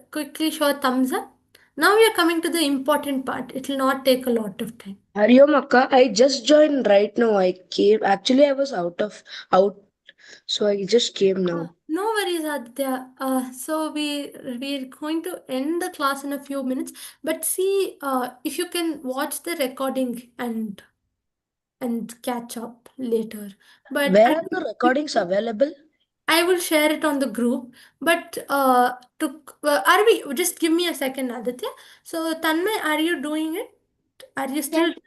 quickly show a thumbs up? Now we are coming to the important part. It will not take a lot of time. Hariom Akka, I just joined right now. I came. Actually, I was out, so I just came now. No worries, Aditya. So we're going to end the class in a few minutes. But see, if you can watch the recording and catch up later. But Where are the recordings available? I will share it on the group. But are we? Just give me a second, Aditya. So Tanmay, are you doing it? Are you still? Yes.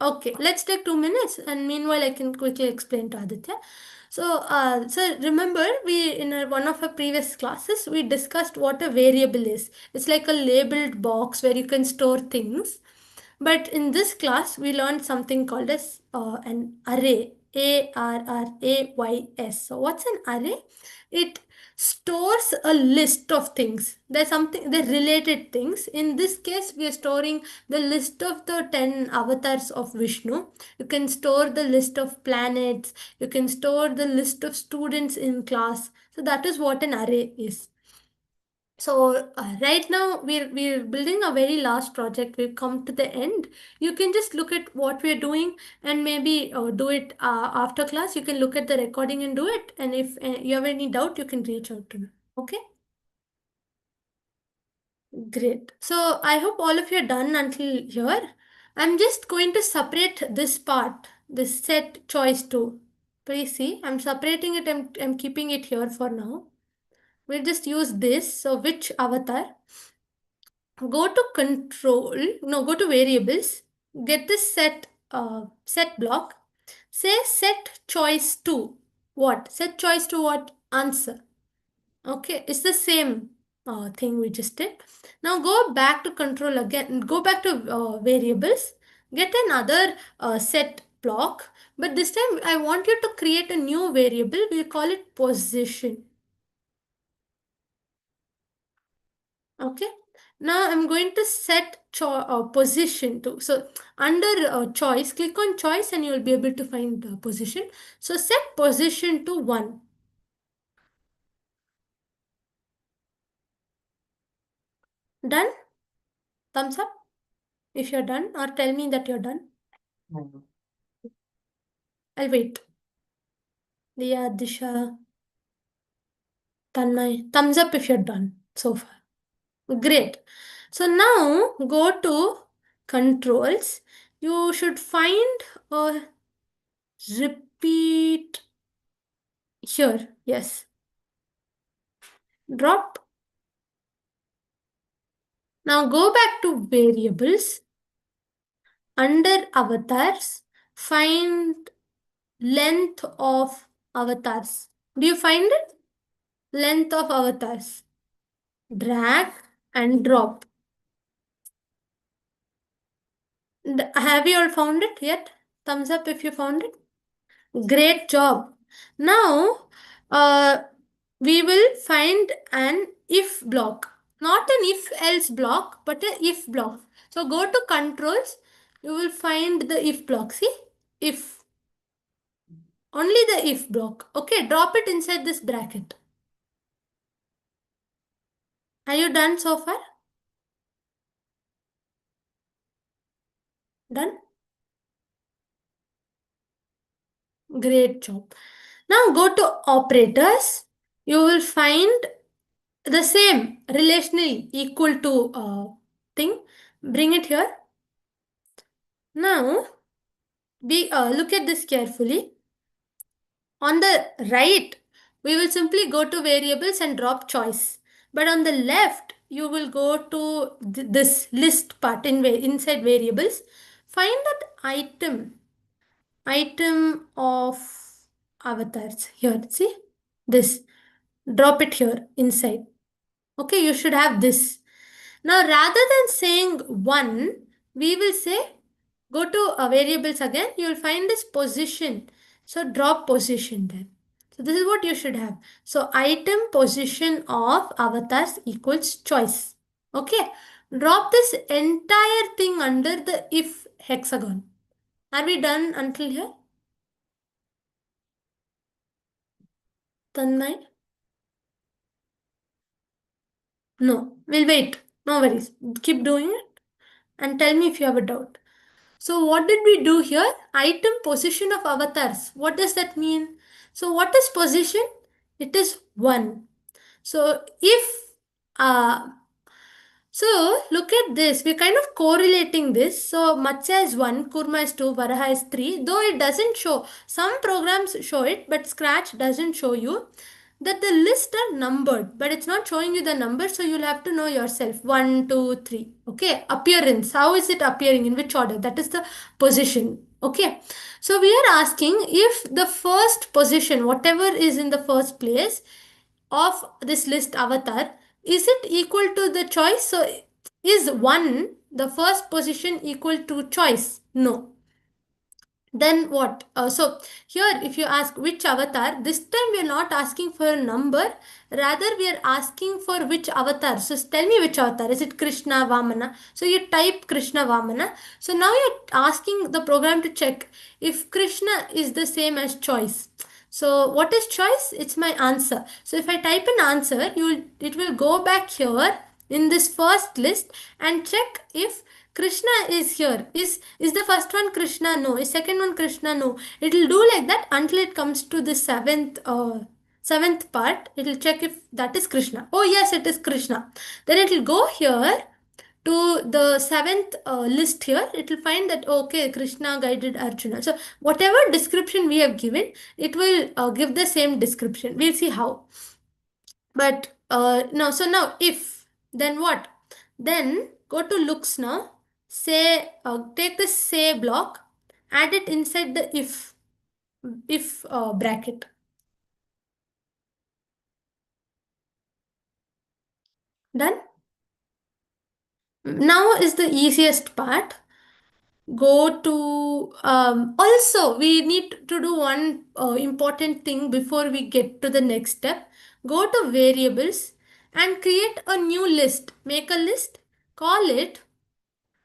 Okay, let's take 2 minutes, and meanwhile, I can quickly explain to Aditya. So remember, we in one of our previous classes we discussed what a variable is. It's like a labeled box where you can store things. But in this class, we learned something called as an array. ARRAYS. So what's an array? It stores a list of things. They're related things. In this case, we are storing the list of the 10 avatars of Vishnu. You can store the list of planets. You can store the list of students in class. So that is what an array is. So right now we're building a very last project. We've come to the end. You can just look at what we're doing and maybe do it after class. You can look at the recording and do it. And if you have any doubt, you can reach out to me. Okay, great. So I hope all of you are done until here. I'm just going to separate this part, this set choice two. Please see, I'm separating it. I'm keeping it here for now. We'll just use this. So which avatar? Go to control, no, go to variables, get this set block, say set choice to what? Set choice to what? Answer. Okay, it's the same thing we just did. Now go back to control again, go back to variables, get another set block, but this time I want you to create a new variable. We'll call it position. Okay. Now I'm going to set position to. So under choice, click on choice and you'll be able to find position. So set position to 1. Done? Thumbs up if you're done, or tell me that you're done. I'll wait. Diya, Disha, Tanmay, thumbs up if you're done so far. Great. So now go to controls. You should find a repeat here. Yes. Drop. Now go back to variables. Under avatars, find length of avatars. Do you find it? Length of avatars. Drag and drop. Have you all found it yet? Thumbs up if you found it. Great job. Now, we will find an if block. Not an if else block, but an if block. So go to controls. You will find the if block. See? If. Only the if block. Okay, drop it inside this bracket. Are you done so far? Done? Great job. Now go to operators. You will find the same relational equal to thing. Bring it here. Now, look at this carefully. On the right, we will simply go to variables and drop choice. But on the left, you will go to this list part inside variables. Find that item of avatars here. See this. Drop it here inside. Okay, you should have this. Now, rather than saying 1, we will say go to variables again. You will find this position. So drop position there. So this is what you should have. So item position of avatars equals choice. Okay. Drop this entire thing under the if hexagon. Are we done until here? Tanmay? No. We'll wait. No worries. Keep doing it and tell me if you have a doubt. So what did we do here? Item position of avatars. What does that mean? So what is position? It is 1. So if uh, so look at this. We're kind of correlating this. So Matsya is 1, Kurma is 2, Varaha is 3. Though it doesn't show. Some programs show it, but Scratch doesn't show you that the lists are numbered, but it's not showing you the number, so you'll have to know yourself. 1, 2, 3. Okay, appearance. How is it appearing? In which order? That is the position. Okay, so we are asking if the first position, whatever is in the first place of this list avatar, is it equal to the choice? So is 1 the first position equal to choice? No. Then what? So here if you ask which avatar, this time we are not asking for a number, rather we are asking for which avatar. So tell me which avatar. Is it Krishna, Vamana? So you type Krishna, Vamana. So now you're asking the program to check if Krishna is the same as choice. So what is choice? It's my answer. So if I type an answer, it will go back here in this first list and check if Krishna is here. Is the first one Krishna? No. Is second one Krishna? No. It will do like that until it comes to the seventh part. It will check if that is Krishna. Oh yes, it is Krishna. Then it will go here to the seventh list here. It will find that okay, Krishna guided Arjuna. So whatever description we have given, it will give the same description. We'll see how. But no. So now if, then what? Then go to looks now. Say take this say block, add it inside the if bracket. Done. Now is the easiest part. go to also we need to do one important thing before we get to the next step. Go to variables and create a new list. Make a list, call it,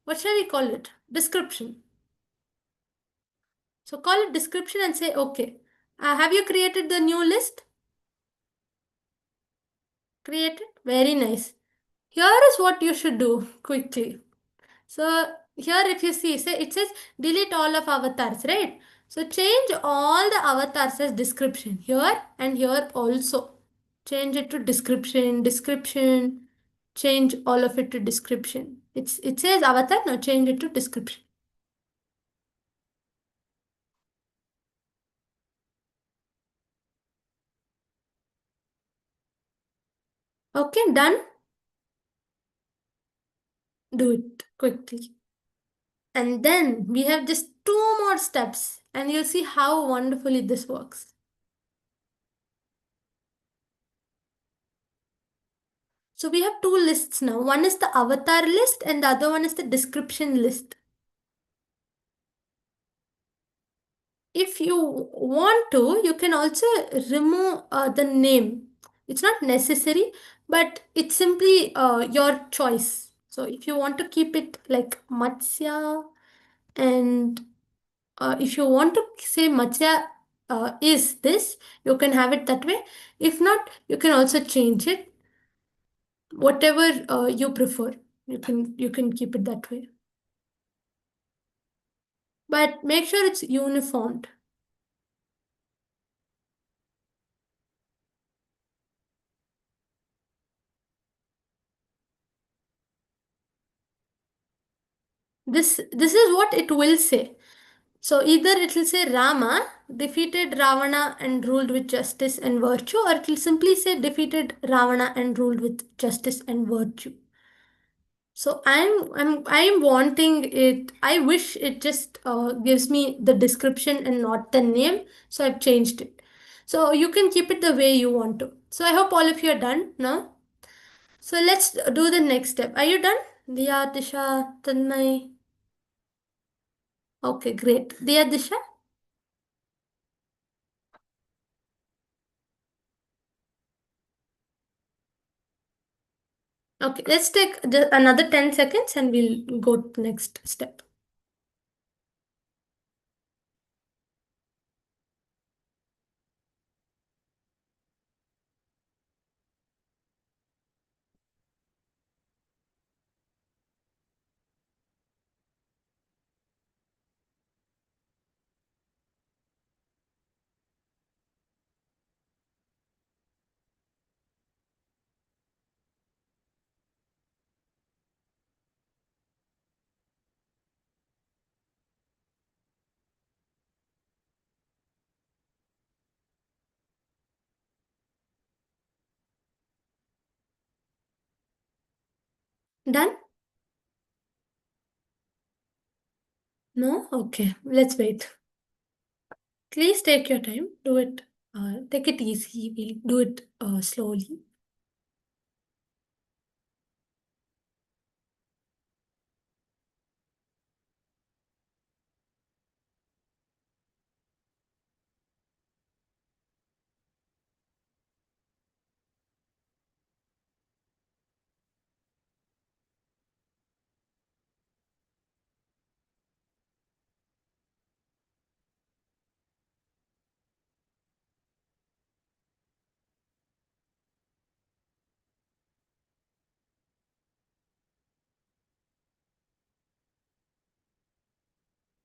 what shall we call it? Description. So call it description and say okay. Have you created the new list? Created? Very nice. Here is what you should do quickly. So here if you see, say it says delete all of avatars, right? So change all the avatars as description here and here also. Change it to description, description, change all of it to description. It says avatar, now change it to description. Okay, done. Do it quickly. And then we have just two more steps and you'll see how wonderfully this works. So we have two lists now. One is the avatar list and the other one is the description list. If you want to, you can also remove the name. It's not necessary, but it's simply your choice. So if you want to keep it like Matsya, and if you want to say Matsya is this, you can have it that way. If not, you can also change it. Whatever you prefer, you can keep it that way. But make sure it's uniformed. This is what it will say. So either it will say Rama defeated Ravana and ruled with justice and virtue, or it will simply say defeated Ravana and ruled with justice and virtue. So I'm wanting it. I wish it just gives me the description and not the name. So I've changed it. So you can keep it the way you want to. So I hope all of you are done now. So let's do the next step. Are you done? Diya, Disha, Tanmay. Okay, great. Diya, Disha. Okay, let's take another 10 seconds and we'll go to next step. Done? No? Okay, let's wait. Please take your time. Do it. Take it easy. We'll do it slowly.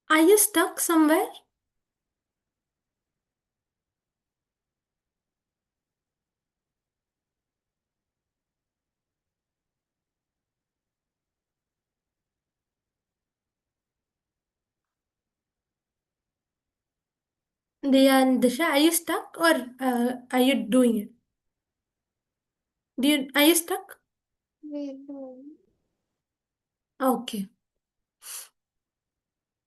Are you stuck somewhere? Diya and Disha, are you stuck or are you doing it? Are you stuck? Okay.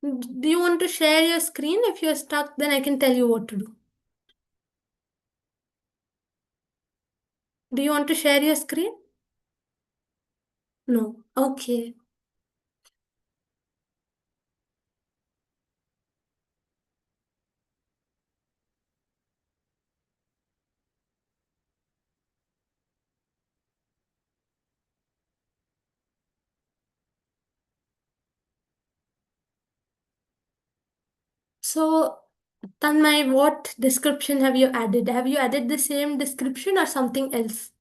Do you want to share your screen? If you're stuck, then I can tell you what to do. Do you want to share your screen? No. Okay. So, Tanmay, what description have you added? Have you added the same description or something else?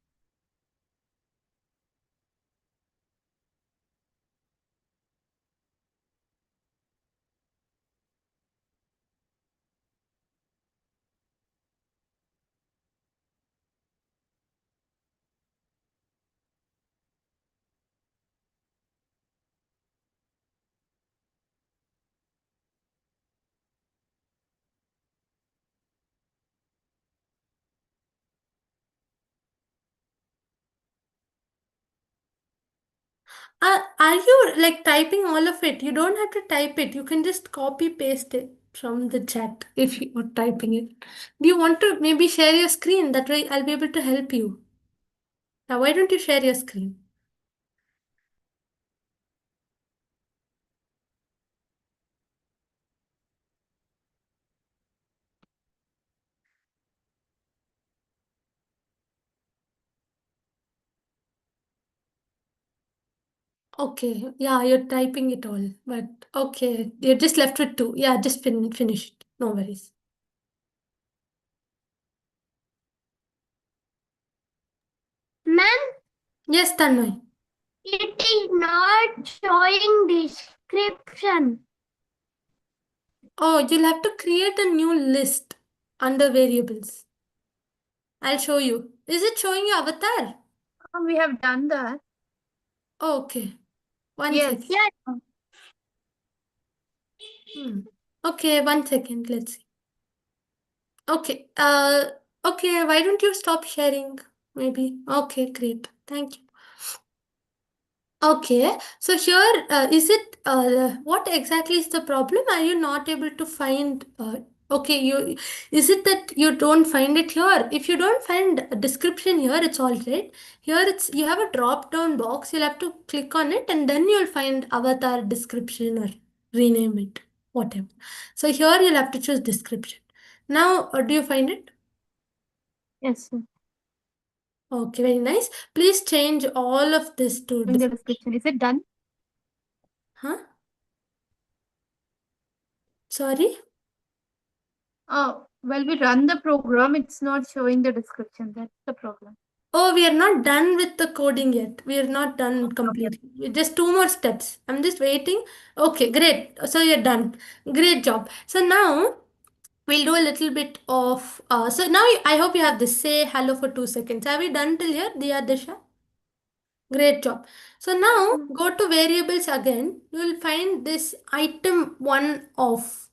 Are you like typing all of it? You don't have to type it. You can just copy paste it from the chat if you are typing it. Do you want to maybe share your screen? That way I'll be able to help you. Now, why don't you share your screen? Okay, yeah, you're typing it all, but okay, you're just left with two. Yeah, just finish it. No worries. Ma'am, Yes, Tanmay. it is not showing description. Oh, you'll have to create a new list under variables. I'll show you. Is it showing your avatar? We have done that. Okay, one Yes. second. Yeah. Hmm. Okay, one second. Let's see. Okay. Okay. Why don't you stop sharing? Maybe. Okay. Great. Thank you. Okay. So here, is it? What exactly is the problem? Are you not able to find? Okay. You is it that you don't find it here? If you don't find a description here, it's all right. Here, it's you have a drop down box. You'll have to click on it, and then you'll find avatar description or rename it, whatever. So here, you'll have to choose description. Now, do you find it? Yes, sir. Okay, very nice. Please change all of this to In the description. Is it done? huh? Sorry? Oh, well, we run the program. It's not showing the description. That's the problem. Oh, we are not done with the coding yet. We are not done Okay. completely. Just two more steps. I'm just waiting. Okay, great. So you're done. Great job. So now we'll do a little bit of. So now I hope you have this. Say hello for 2 seconds. Have we done till here, Diya Disha? Great job. So now go to variables again. You will find this item one of.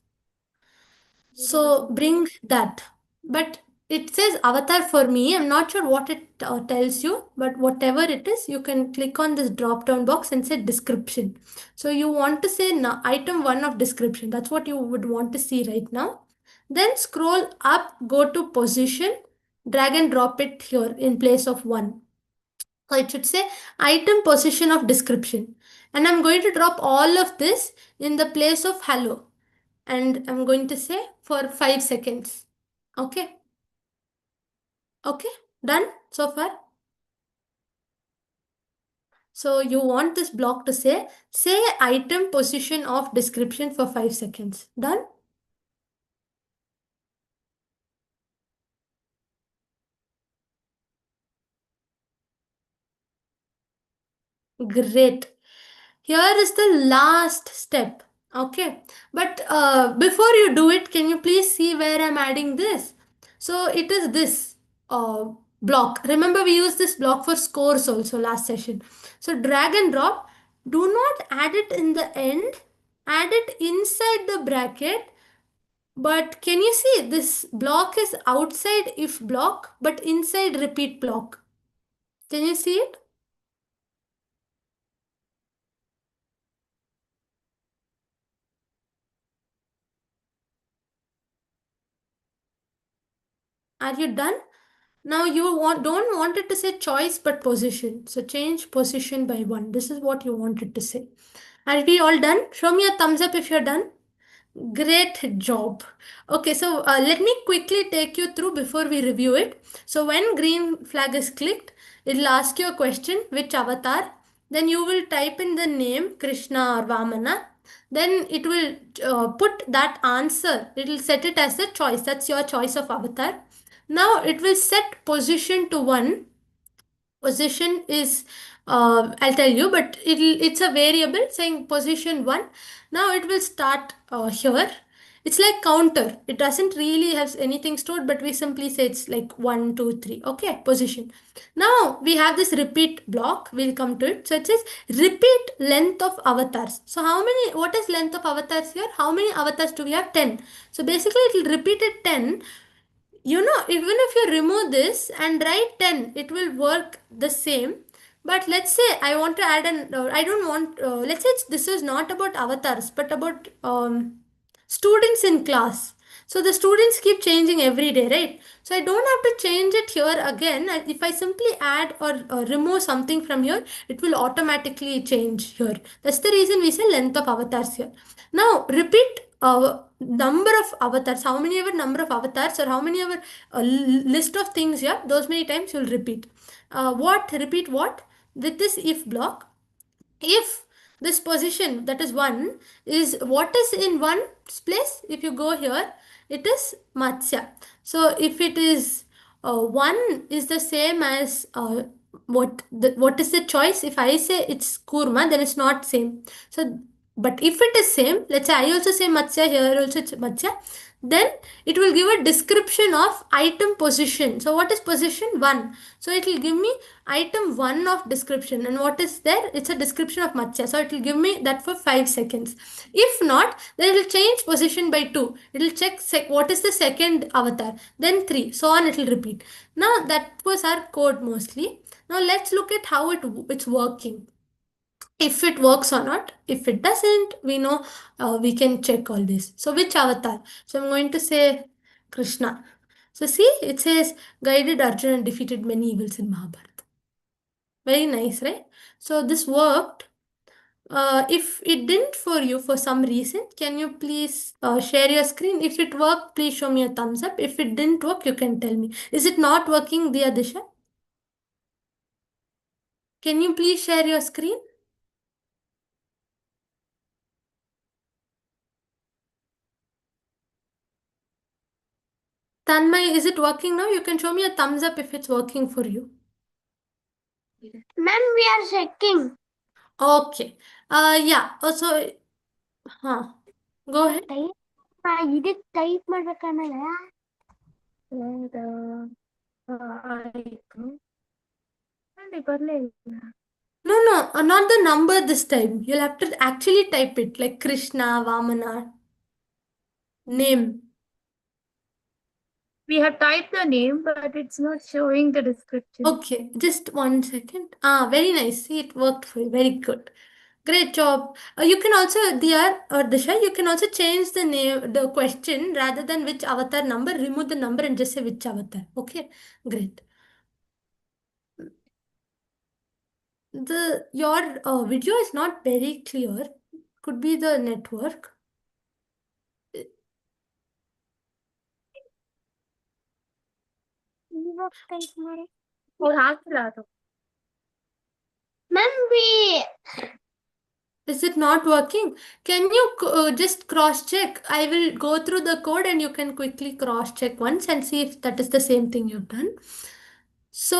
So bring that. But it says avatar for me. I'm not sure what it tells you, but whatever it is, you can click on this drop down box and say description. So you want to say item one of description. That's what you would want to see right now. Then scroll up, go to position, drag and drop it here in place of one. So it should say item position of description. And I'm going to drop all of this in the place of hello. And I'm going to say for 5 seconds. Okay. Okay. Done so far. So you want this block to say item position of description for 5 seconds. Done. Great. Here is the last step. Okay. But before you do it, can you please see where I'm adding this? So it is this block. Remember, we used this block for scores also last session. So drag and drop. Do not add it in the end. Add it inside the bracket. But can you see this block is outside if block, but inside repeat block? Can you see it? Are you done? Now don't want it to say choice but position. So change position by one. This is what you want it to say. Are we all done? Show me a thumbs up if you're done. Great job. Okay, so let me quickly take you through before we review it. So when green flag is clicked, it'll ask you a question, which avatar? Then you will type in the name Krishna or Vamana. then it will put that answer, it will set it as a choice. That's your choice of avatar. Now it will set position to 1. Position is I'll tell you, but it's a variable saying position 1. Now it will start here. It's like counter, it doesn't really have anything stored, but we simply say it's like 1 2 3. Okay, position. Now we have this repeat block, we'll come to it. So it says repeat length of avatars. So how many, what is length of avatars here? How many avatars do we have? 10. So basically it will repeat it 10. Even if you remove this and write 10, it will work the same. But let's say I want to add I don't want, let's say this is not about avatars, but about students in class. So the students keep changing every day, right? So I don't have to change it here again. If I simply add or remove something from here, it will automatically change here. That's the reason we say length of avatars here. Now repeat number of avatars, how many ever number of avatars or how many ever list of things here, those many times you'll repeat. What repeat what? With this if block, if this position, that is 1, is what is in 1 place, if you go here, it is Matsya. So if it is 1 is the same as what is the choice? If I say it's Kurma, then it's not same. So but if it is same, let's say I also say Matsya, here also it's Matsya, then it will give a description of item position. So what is position? 1. So it will give me item 1 of description, and what is there? It's a description of Matsya. So it will give me that for 5 seconds. If not, then it will change position by 2. It will check what is the second avatar, then 3, so on it will repeat. Now that was our code mostly. Now let's look at how it's working, if it works or not. If it doesn't, we know we can check all this. So which avatar? So I'm going to say Krishna. So see, it says guided Arjuna and defeated many evils in Mahabharata. Very nice, right? So this worked. If it didn't for you for some reason, can you please share your screen? If it worked, please show me a thumbs up. If it didn't work, you can tell me. Is it not working, Diya Disha? Can you please share your screen? Tanmay, is it working now? You can show me a thumbs up if it's working for you. Ma'am, we are checking. Okay. Yeah. Also, huh. Go ahead. ಇದಕ್ಕೆ type ಮಾಡ್ಬೇಕನ್ನಲ್ಲ ಆಯ್ತು ನೋಡಿ ಬರ್ಲೇ ಇಲ್ಲ. No, no, not the number this time. You'll have to actually type it like Krishna, Vamana, name. We have typed the name, but it's not showing the description. Okay, just 1 second. Very nice. See, it worked for you. Very good. Great job. You can also, Diyar or Disha, you can also change the name, the question, rather than which avatar number, remove the number and just say which avatar. Okay, great. Your video is not very clear. Could be the network. ಇವಾಗ type ಮಾಡಿ ಅವ್ರು ಹಾಕಿಲ್ಲ ಅದು ma'am we Is it not working? Can you just cross check? I will go through the code and you can quickly cross check once and see if that is the same thing you've done. So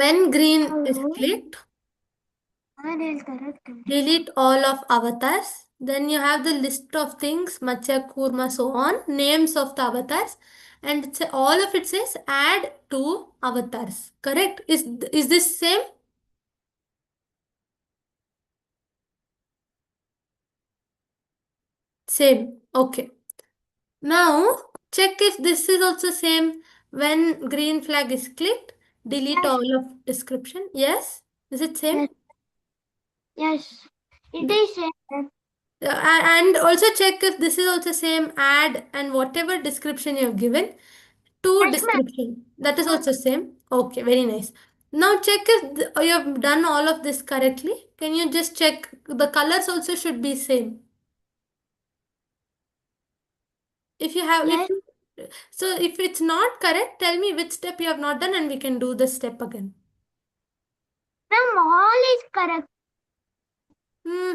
when green is clicked, ನಾನು ಹೇಳ್ತಾರೆ delete all of avatars. Then you have the list of things, Matsya, Kurma, so on, names of the avatars, and all of it says add to avatars. Correct? Is this same? Same. Okay. Now check if this is also same. When green flag is clicked, delete Yes. all of description. Yes? Is it same? Yes, it is same. And also check if this is also same, add and whatever description you have given to Yes, ma'am. description. That is also same. Okay, very nice. Now check if you have done all of this correctly. Can you just check the colors also should be same? If you have, Yes. so if it's not correct, tell me which step you have not done and we can do the step again. Ma'am, all is correct. Hmm.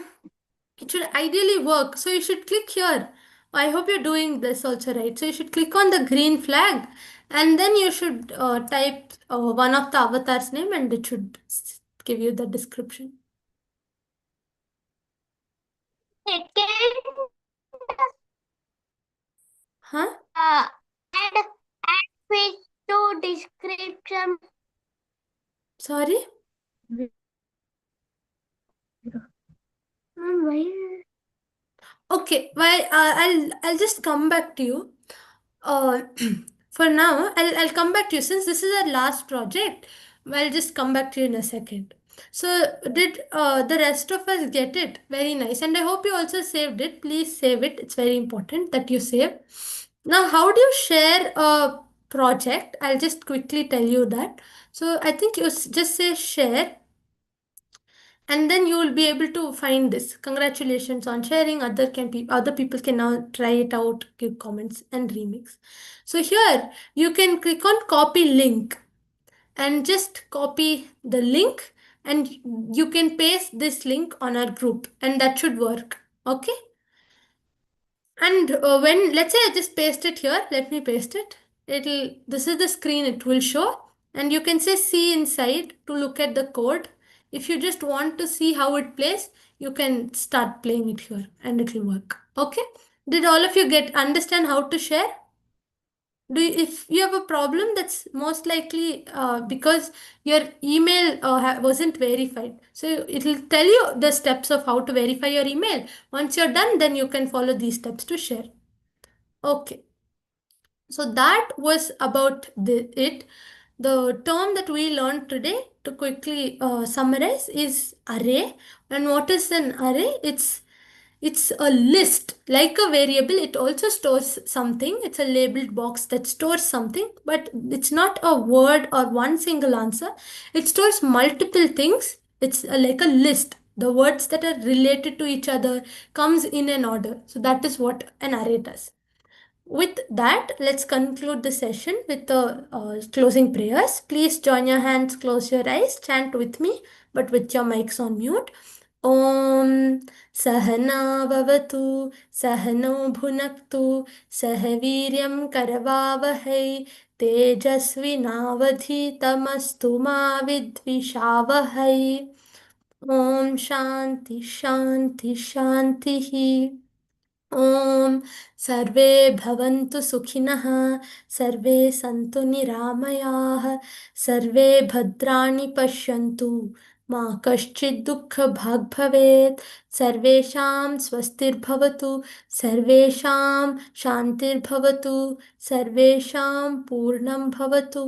it should ideally work. So you should click here. I hope you're doing this also right. So you should click on the green flag, and then you should type one of the avatar's name, and it should give you the description. Second, Huh? add fish to description. Sorry? Why? Okay, well, I'll just come back to you. Uh, for now, I'll come back to you since this is our last project. I'll just come back to you in a second. So, did the rest of us get it? Very nice, and I hope you also saved it. Please save it. It's very important that you save. Now, how do you share a project? I'll just quickly tell you that. So, I think you just say share, and then you will be able to find this. Congratulations on sharing. Other people can now try it out, give comments and remix. So here you can click on copy link and just copy the link, and you can paste this link on our group, and that should work. Okay. And when, let's say I just paste it here, let me paste it. This is the screen it will show, and you can say see inside to look at the code. If you just want to see how it plays, you can start playing it here and it will work. Okay. Did all of you understand how to share? If you have a problem, that's most likely because your email wasn't verified. So it'll tell you the steps of how to verify your email. Once you're done, then you can follow these steps to share. Okay. So that was about it. The term that we learned today, to quickly summarize, is array. And what is an array? It's a list, like a variable. It also stores something. It's a labeled box that stores something, but it's not a word or one single answer. It stores multiple things. It's like a list. The words that are related to each other comes in an order. So that is what an array does. With that, let's conclude the session with the closing prayers. Please join your hands, close your eyes, chant with me, but with your mics on mute. Om Sahana Bhavatu Sahano Bhunaktu Sahaviryam Karavavahai Tejasvi Navadhi Tamastu Ma Vidvishavahai. Om Shanti Shanti Shanti. ॐ सर्वे भवन्तु सुखिनः सर्वे सन्तु निरामयाः सर्वे भद्राणि पश्यन्तु मा कश्चित् दुःखभाग् भवेत् सर्वेषां स्वस्तिर्भवतु सर्वेषां शान्तिर्भवतु सर्वेषां पूर्णं भवतु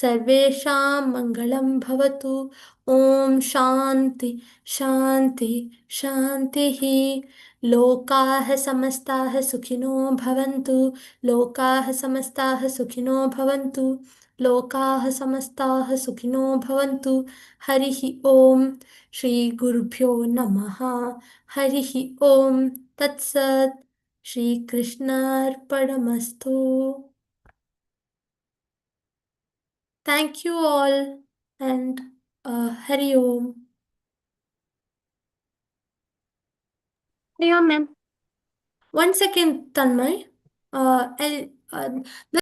सर्वेषां मङ्गलं भवतु ॐ शान्ति शान्ति शान्तिः लोकाः समस्ताः सुखिनो भवन्तु लोकाः समस्ताः सुखिनो भवन्तु लोकाः समस्ताः सुखिनो भवन्तु हरिः ॐ श्रीगुरुभ्यो नमः हरिः ॐ तत्सत् श्रीकृष्णार्पणमस्तु Thank you all, and Hari Om. Yeah, ma'am. 1 second, Tanmay. The